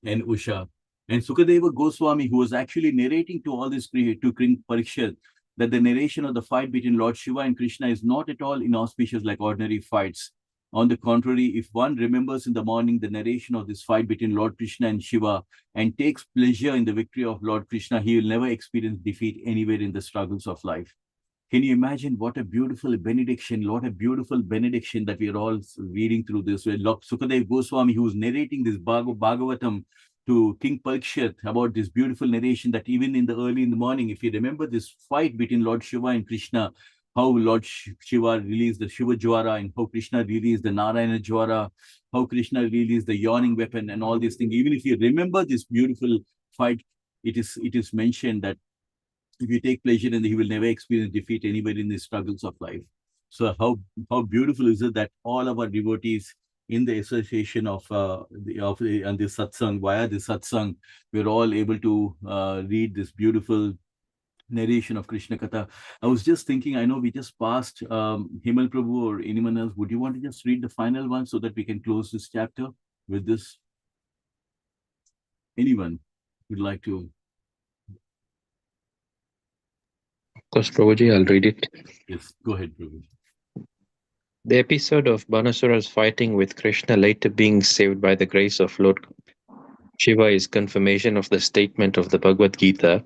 and Usha. And Sukadeva Goswami, who was actually narrating to all this, to King Parikshit, that the narration of the fight between Lord Shiva and Krishna is not at all inauspicious like ordinary fights. On the contrary, if one remembers in the morning the narration of this fight between Lord Krishna and Shiva and takes pleasure in the victory of Lord Krishna, he will never experience defeat anywhere in the struggles of life. Can you imagine what a beautiful benediction, that we are all reading through this? Where Sukadeva Goswami, who is narrating this Bhagavatam to King Parikshit, about this beautiful narration, that even in the morning, if you remember this fight between Lord Shiva and Krishna, how Lord Shiva released the Shiva Jwara and how Krishna released the Narayana Jwara, how Krishna released the yawning weapon and all these things. Even if you remember this beautiful fight, it is mentioned that if you take pleasure in it, he will never experience defeat anywhere in the struggles of life. So how beautiful is it that all of our devotees in the association of the satsang, via the satsang, we're all able to read this beautiful narration of Krishna Katha. I was just thinking, I know we just passed Himal Prabhu or anyone else. Would you want to just read the final one so that we can close this chapter with this? Anyone would like to?
Of course, Prabhuji, I'll read it.
Yes, go ahead, Prabhu.
The episode of Banasura's fighting with Krishna later being saved by the grace of Lord Shiva is confirmation of the statement of the Bhagavad Gita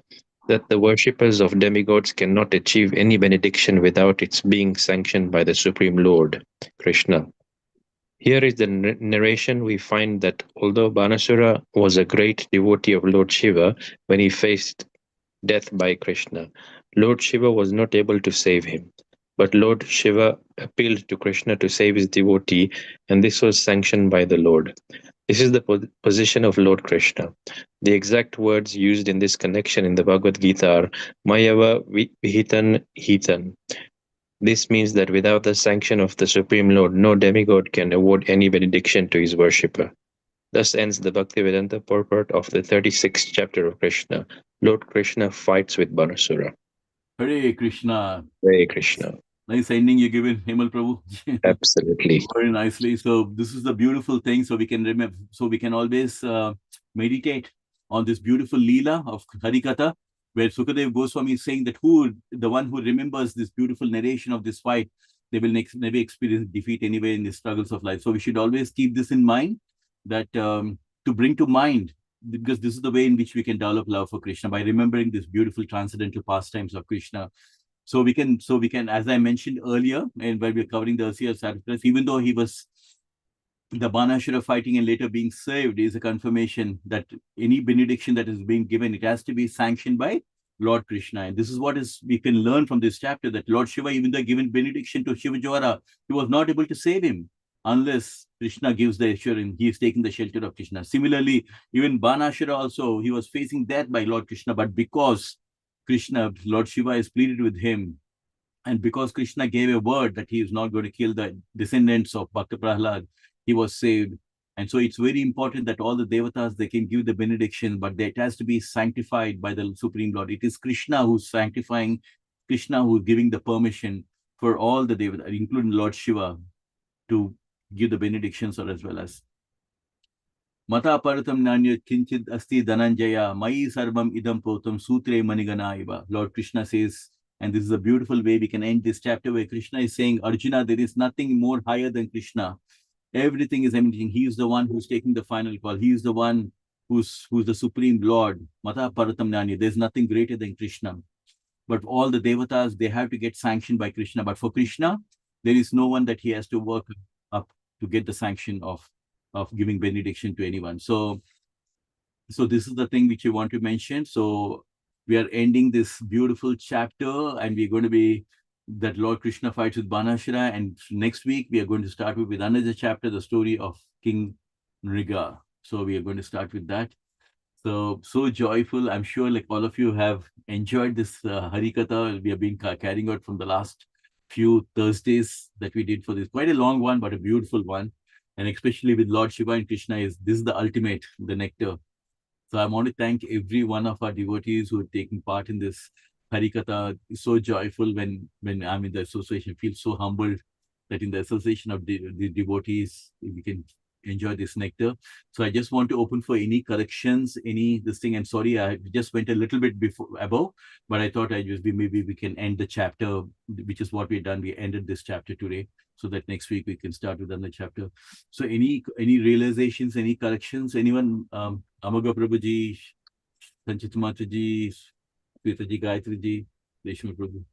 that the worshippers of demigods cannot achieve any benediction without its being sanctioned by the Supreme Lord, Krishna. Here is the narration. We find that although Banasura was a great devotee of Lord Shiva, when he faced death by Krishna, Lord Shiva was not able to save him. But Lord Shiva appealed to Krishna to save his devotee, and this was sanctioned by the Lord. This is the position of Lord Krishna. The exact words used in this connection in the Bhagavad Gita are Mayava Vihitan Hitan. This means that without the sanction of the Supreme Lord, no demigod can award any benediction to his worshipper. Thus ends the Bhaktivedanta purport of the 36th chapter of Krishna. Lord Krishna fights with Banasura.
Hare Krishna.
Hare Krishna.
Nice ending you given, Hemal Prabhu.
Absolutely.
Very nicely. So this is the beautiful thing. So we can remember, so we can always meditate on this beautiful Leela of Harikatha, where Sukadev Goswami is saying that the one who remembers this beautiful narration of this fight, they will never experience defeat anyway in the struggles of life. So we should always keep this in mind, that to bring to mind, because this is the way in which we can develop love for Krishna, by remembering this beautiful transcendental pastimes of Krishna. So we can, as I mentioned earlier, and while we're covering the Asiya sacrifice, even though he was the Banashura fighting and later being saved, is a confirmation that any benediction that is being given, it has to be sanctioned by Lord Krishna. And this is what we can learn from this chapter, that Lord Shiva, even though given benediction to Shiva Jwara, he was not able to save him unless Krishna gives the assurance he is taking the shelter of Krishna. Similarly, even Banashura also, he was facing death by Lord Krishna, but because Krishna, Lord Shiva, has pleaded with him, and because Krishna gave a word that he is not going to kill the descendants of Bhakta Prahlad, he was saved. And so it's very important that all the devatas, they can give the benediction, but it has to be sanctified by the Supreme Lord. It is Krishna who's sanctifying, Krishna who's giving the permission for all the devatas, including Lord Shiva, to give the benedictions, or as well as Mata Paratam Nanya Kinchid Asti Dhananjaya Mai Sarvam Idam Potam Sutre Manigana Iva. Lord Krishna says, and this is a beautiful way we can end this chapter, where Krishna is saying, Arjuna, there is nothing more higher than Krishna. Everything is emanating. He is the one who's taking the final call. He is the one who's the Supreme Lord. Mata Paratam Nanya. There's nothing greater than Krishna. But all the devatas, they have to get sanctioned by Krishna. But for Krishna, there is no one that he has to work up to get the sanction of giving benediction to anyone. So this is the thing which you want to mention. So we are ending this beautiful chapter, and we're going to be that Lord Krishna fights with Banashara. And next week, we are going to start with another chapter, the story of King Nriga. So we are going to start with that. So joyful. I'm sure like all of you have enjoyed this Harikatha we have been carrying out from the last few Thursdays that we did for this. Quite a long one, but a beautiful one. And especially with Lord Shiva and Krishna, this is the ultimate, the nectar. So I want to thank every one of our devotees who are taking part in this Harikatha. It's so joyful when I'm in the association. Feel so humbled that in the association of the devotees, we can enjoy this nectar. So I just want to open for any corrections, this thing. And sorry, I just went a little bit above, but I thought maybe we can end the chapter, which is what we've done. We ended this chapter today, so that next week we can start with another chapter. So any realizations, any corrections? Anyone? Amaga Prabhuji, Sanchit Mataji, Swetaji, Gayatri ji, Reshma Prabhu,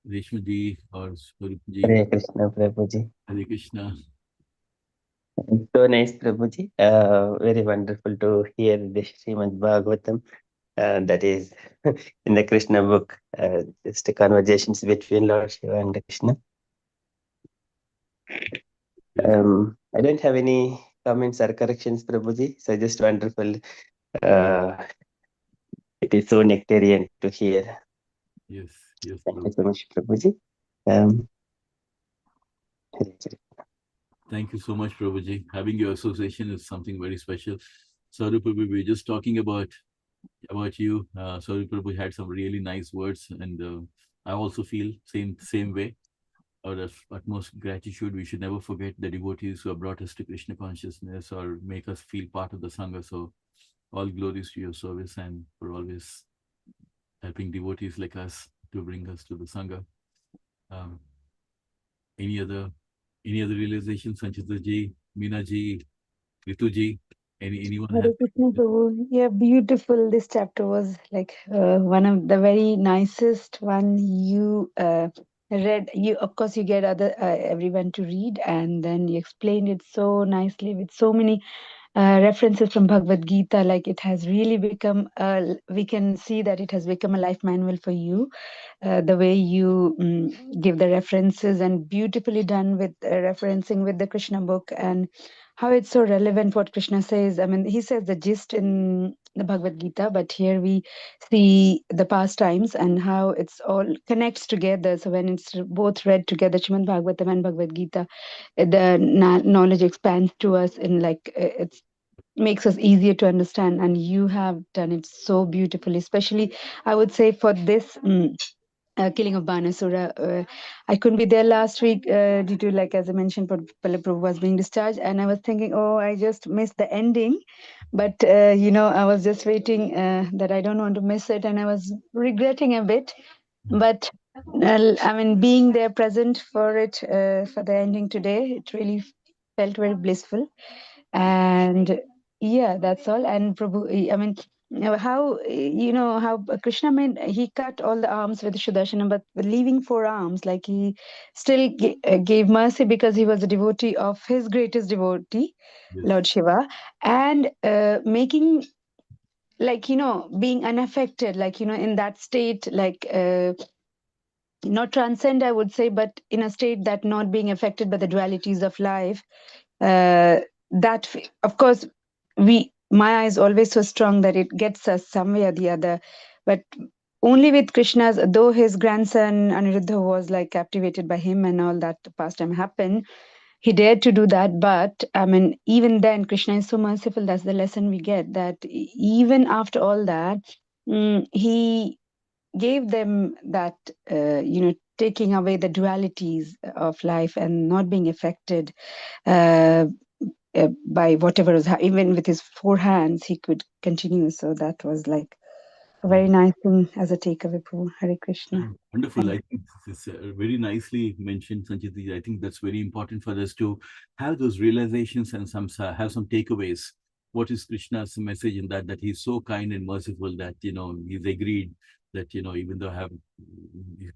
Reshma ji, or Swarup ji.
Hare Krishna, Prabhuji.
Hare Krishna.
So nice, Prabhuji. Very wonderful to hear the Srimad Bhagavatam. That is in the Krishna book. Just the conversations between Lord Shiva and Krishna. I don't have any comments or corrections, Prabhuji. So just wonderful. It is so nectarian to hear.
Yes.
Thank you so much, Prabhuji.
Thank you so much, Prabhuji. Having your association is something very special. Swarup Prabhu, we were just talking about you. Swarup Prabhu had some really nice words, and I also feel same way. Out of utmost gratitude, we should never forget the devotees who have brought us to Krishna consciousness or make us feel part of the Sangha. So all glories to your service and for always helping devotees like us to bring us to the Sangha. Any other realizations, Sanchita ji, Meena ji, Ritu ji, anyone?
Hare Krishna Prabhu. Yeah, beautiful. This chapter was like one of the very nicest one you read. Of course, you get everyone to read, and then you explained it so nicely with so many references from Bhagavad Gita. Like it has really become, we can see that it has become a life manual for you. The way you give the references, and beautifully done with referencing with the Krishna book, and how it's so relevant what Krishna says. I mean, he says the gist in the Bhagavad Gita, but here we see the pastimes and how it's all connects together. So when it's both read together, Srimad Bhagavatam and Bhagavad Gita, the knowledge expands to us in like it's makes us easier to understand, and you have done it so beautifully, especially I would say for this killing of Banasura. I couldn't be there last week due to, like, as I mentioned, Prabhu was being discharged, and I was thinking, oh, I just missed the ending. But, I was just waiting that I don't want to miss it, and I was regretting a bit. But, I mean, being there present for it, for the ending today, it really felt very blissful. And yeah, that's all. And Prabhu, I mean, how Krishna made, he cut all the arms with Sudarshana, but leaving 4 arms, like he still gave mercy because he was a devotee of his greatest devotee,
Yes.
Lord Shiva, and making, like, being unaffected, like, in that state, like, not transcend, I would say, but in a state that not being affected by the dualities of life. Of course, Maya is always so strong that it gets us some way or the other. But only with Krishna's, though his grandson Aniruddha was like captivated by him and all that pastime happened, he dared to do that. But I mean, even then, Krishna is so merciful. That's the lesson we get, that even after all that, he gave them that, taking away the dualities of life and not being affected by whatever was even with his 4 hands, he could continue. So that was like a very nice thing as a takeaway. Prabhu. Hare Krishna.
Wonderful. I think this is very nicely mentioned, Sanchiti. I think that's very important for us to have those realizations and have some takeaways. What is Krishna's message in that? That he's so kind and merciful that, he's agreed that, even though I have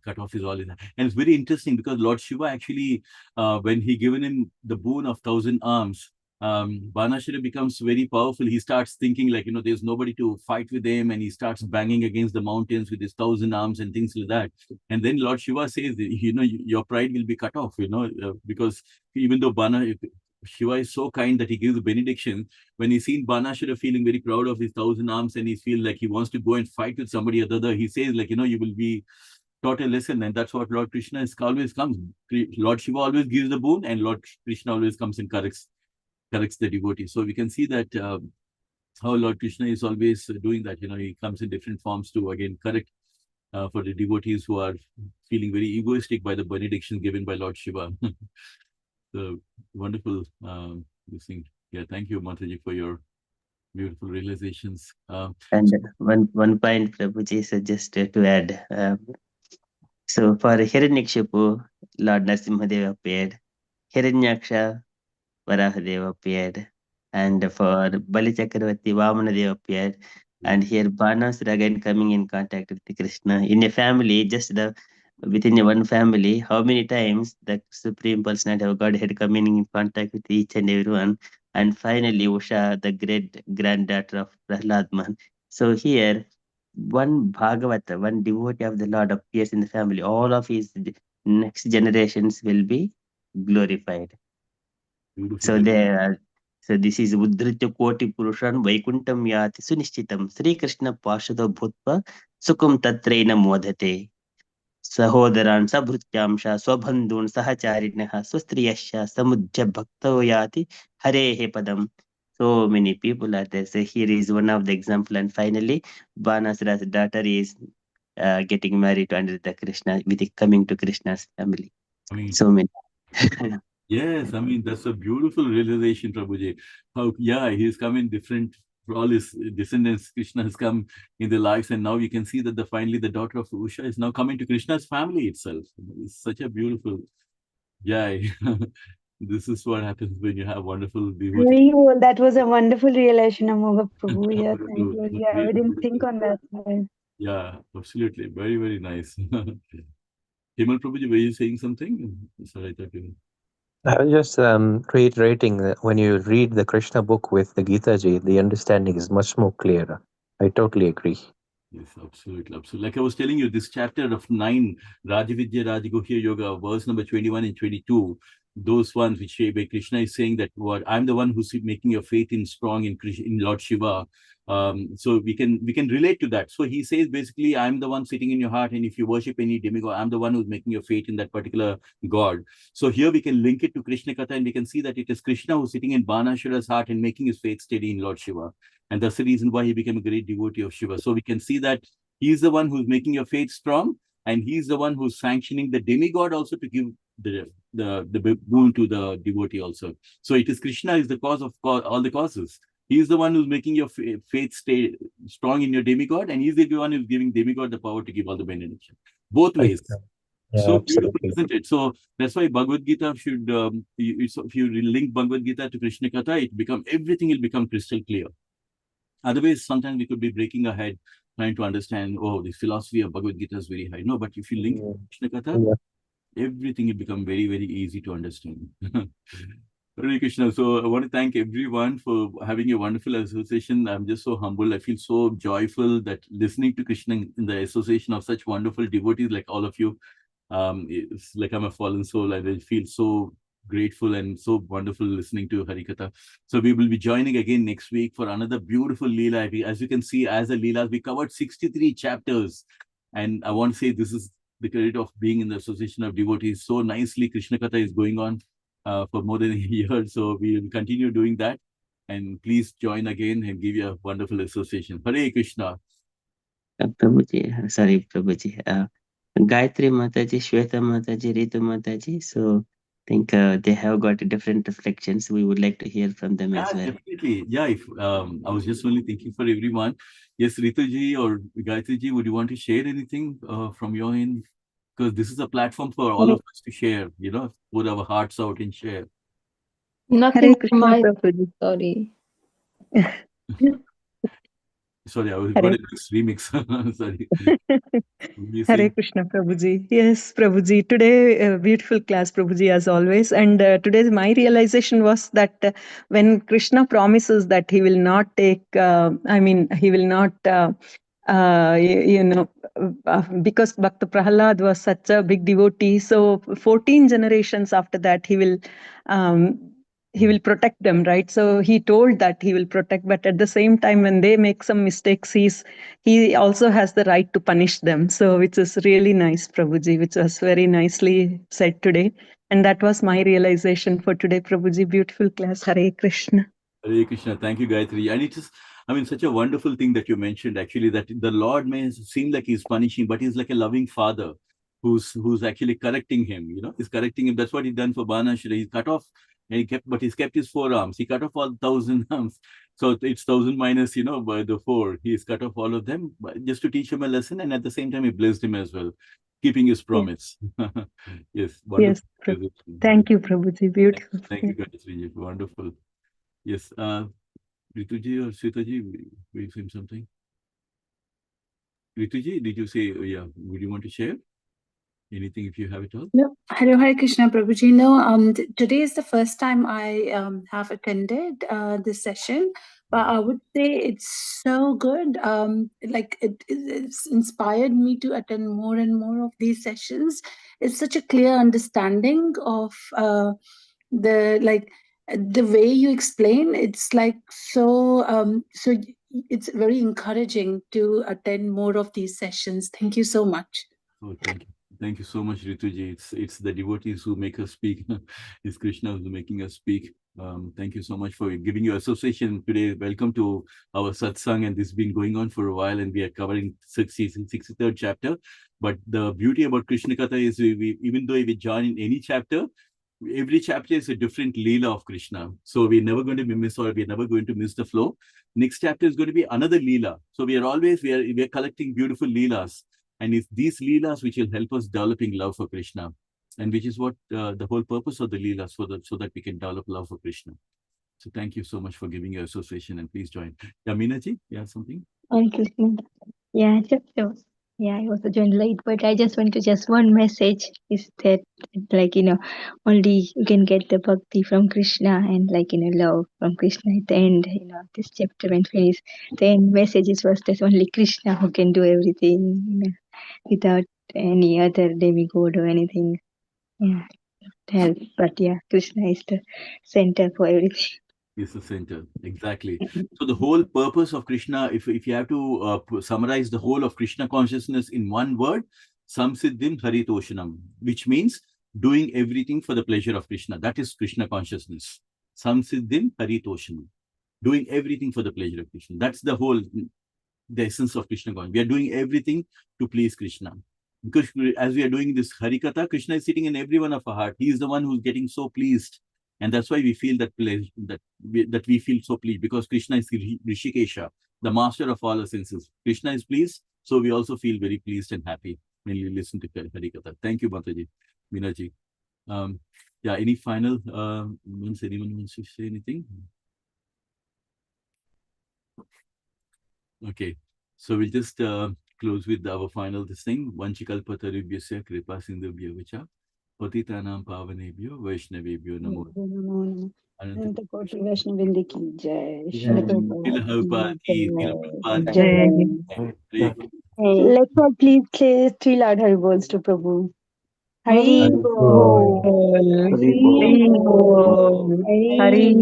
cut off his all in. And it's very interesting because Lord Shiva actually, when he given him the boon of 1,000 arms, Banashira becomes very powerful. He starts thinking like, there's nobody to fight with him, and he starts banging against the mountains with his 1,000 arms and things like that. And then Lord Shiva says, your pride will be cut off, because even though Shiva is so kind that he gives the benediction, when he's seen Banashira feeling very proud of his 1,000 arms and he feels like he wants to go and fight with somebody or the other, he says like, you will be taught a lesson. And that's what Lord Krishna always comes. Lord Shiva always gives the boon, and Lord Krishna always comes and corrects the devotee. So we can see that how Lord Krishna is always doing that. He comes in different forms to again correct for the devotees who are feeling very egoistic by the benediction given by Lord Shiva. So wonderful thing. Yeah, thank you, Mataji, for your beautiful realizations.
And one point, Prabhuji, so just to add. So for Hiranyakshipu, Lord Narasimhadeva appeared. Hiranyaksha, Varahadeva appeared. And for Bali Chakravarti, Vamanadeva appeared. And here Banasura again coming in contact with the Krishna. In a family, just within one family, how many times the Supreme Personality of Godhead coming in contact with each and everyone. And finally, Usha, the great granddaughter of Prahladman. So here, one Bhagavata, one devotee of the Lord appears in the family. All of his next generations will be glorified. So there, so this is Uddritya Koti Purushan Vaikuntam Yati Sunishchitam Sri Krishna Parshado Bhutva Sukum Tatraina Modhate Sahodaran Sabhrutyamsha Swabhandun Sahacharinaha Swastriyasha Samujja Bhakto Yati Hare Padam. So many people are there. So here is one of the example. And finally, Banasura's daughter is getting married to Aniruddha Krishna with coming to Krishna's family. So many.
Yes, I mean, that's a beautiful realization, Prabhuji. How, he's come in different, all his descendants, Krishna has come in their lives, and now you can see that finally the daughter of Usha is now coming to Krishna's family itself. It's such a beautiful, this is what happens when you have wonderful devotees.
That was a wonderful realization, Amoga Prabhu. Yeah, thank you. Yeah, I didn't think on that.
Yeah, absolutely. Very, very nice. Himal Prabhuji, were you saying something? Sorry, I thought you...
I was just reiterating that when you read the Krishna book with the Gita Ji, the understanding is much more clearer. I totally agree.
Yes, absolutely, absolutely. Like I was telling you, this chapter of 9, Rajavidya Rajaguhya Yoga, verse number 21 and 22, those ones which where Krishna is saying that what I'm the one who's making your faith in strong in in Lord Shiva. So we can relate to that. So he says basically, I'm the one sitting in your heart, and if you worship any demigod, I'm the one who's making your faith in that particular god. So here we can link it to Krishna Katha, and we can see that it is Krishna who's sitting in Banashura's heart and making his faith steady in Lord Shiva. And that's the reason why he became a great devotee of Shiva. So we can see that he's the one who's making your faith strong, and he's the one who's sanctioning the demigod also to give the boon to the devotee also. So it is Krishna is the cause of all the causes. He's the one who's making your faith stay strong in your demigod, and he's the one who's giving demigod the power to give all the benediction. Both ways.
Yeah,
So
absolutely.
beautiful, isn't it? So that's why Bhagavad Gita should, if you link Bhagavad Gita to Krishna Katha, everything will become crystal clear. Otherwise, sometimes we could be breaking our head trying to understand, oh, the philosophy of Bhagavad Gita is very high. No, but if you link Krishna Katha, everything will become very, very easy to understand. Hare Krishna. So I want to thank everyone for having a wonderful association. I'm just so humble. I feel so joyful that listening to Krishna in the association of such wonderful devotees like all of you, it's like I'm a fallen soul. I feel so grateful and so wonderful listening to Harikatha. So we will be joining again next week for another beautiful Leela. As you can see, as a Leela, we covered 63 chapters. And I want to say this is the credit of being in the association of devotees. So nicely, Krishna Katha is going on for more than a year. So we will continue doing that. And please join again and give you a wonderful association. Hare Krishna.
Prabhuji, sorry, Prabhuji. Gayatri Mataji, Shweta Mataji, Ritu Mataji. So I think they have got different reflections. We would like to hear from them as well.
Definitely. Yeah, if I was just only thinking for everyone. Yes, Rituji or Gayatriji, would you want to share anything from your end? Because this is a platform for all of us to share, put our hearts out and share.
Nothing from
Krishna,
my
Prabhuji.
sorry.
Sorry, I was got a remix. Sorry.
Hare Krishna, Prabhuji. Yes, Prabhuji. Today, beautiful class, Prabhuji, as always. And today, my realization was that when Krishna promises that he will not take, he will not, because Bhakta Prahalad was such a big devotee, so 14 generations after that, he will protect them, right? So he told that he will protect, but at the same time, when they make some mistakes, he also has the right to punish them. So which is really nice, Prabhuji, which was very nicely said today. And that was my realization for today, Prabhuji. Beautiful class. Hare Krishna.
Hare Krishna. Thank you, Gayatri. And it is, such a wonderful thing that you mentioned, actually, that the Lord may seem like he's punishing, but he's like a loving father who's actually correcting him, he's correcting him. That's what he done for Banashra. He cut off, and he's kept his forearms. He cut off all 1,000 arms. So it's 1,000 minus, by the 4. He's cut off all of them just to teach him a lesson. And at the same time, he blessed him as well, keeping his promise. Yes. Wonderful.
Yes. Thank you, Prabhuji. Beautiful.
Thank you, Gayatri. Wonderful. Yes. Rituji or Sitaji, will you say something? Rituji, did you say, yeah, would you want to share anything if you have it all?
No, hello, Hare Krishna, Prabhuji. No, today is the first time I have attended this session, but I would say it's so good. It's inspired me to attend more and more of these sessions. It's such a clear understanding of the way you explain. It's like so it's very encouraging to attend more of these sessions. Thank you so much.
Oh, thank you. Thank you so much, Rituji. It's the devotees who make us speak. It's Krishna who's making us speak. Thank you so much for giving your association today. Welcome to our satsang, and this has been going on for a while, and we are covering 63rd chapter. But the beauty about Krishna Katha is we even though we join in any chapter, every chapter is a different Leela of Krishna. So we're never going to we're never going to miss the flow. Next chapter is going to be another Leela. So we are collecting beautiful Leelas. And it's these Leelas which will help us developing love for Krishna. And which is what the whole purpose of the Leelas, so that we can develop love for Krishna. So thank you so much for giving your association, and please join. Yaminaji, you have something?
Hare Krishna. Yeah, sure. Yeah, I also joined late, but I just want to just one message is that only you can get the bhakti from Krishna and love from Krishna at the end, this chapter when finish. The end messages was that only Krishna who can do everything, without any other demigod or anything. Yeah, help. But yeah, Krishna is the center for everything.
Is the center. Exactly. So the whole purpose of Krishna, if you have to summarize the whole of Krishna consciousness in one word, samsiddhim haritoshanam, which means doing everything for the pleasure of Krishna. That is Krishna consciousness. Samsiddhim haritoshanam, doing everything for the pleasure of Krishna. That's the whole, the essence of Krishna consciousness. We are doing everything to please Krishna. Because as we are doing this Harikatha, Krishna is sitting in every one of our heart. He is the one who's getting so pleased. And that's why we feel that pleasure, that we feel so pleased, because Krishna is Rishikesha, the master of all the senses. Krishna is pleased, so we also feel very pleased and happy when we listen to Harikatha. Thank you, Mataji, Minaji. Yeah, any final, once anyone wants to say anything? Okay, so we'll just close with our final this thing. Vanchikalpatarubhyasya kripa sindhubhya vacha patitanam pavanebhyo vaishnavebhyo namo.
Anantakoti Vaishnavindi ki jai.
Jai.
Srila
Prabhupada ki, Prabhupada
Prabhupada
ki.
jai.
Hare
Let's all please say three loud Hari bols to Prabhu. Hari
Hari
Bol.
Bol.
Hari
Hari
Bol.
Bol. Hari
Hari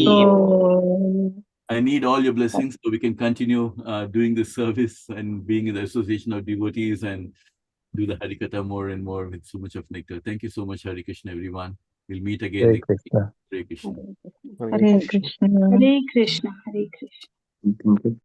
Bol.
I need all your blessings so we can continue doing this service and being in the association of devotees and do the Harikatha more and more with so much of nectar. Thank you so much, Hare Krishna, everyone. We'll meet again.
Hare Krishna.
Hare Krishna.
Hare
Hare
Krishna.
Krishna.
Hare Krishna, Hare Krishna.
Thank you.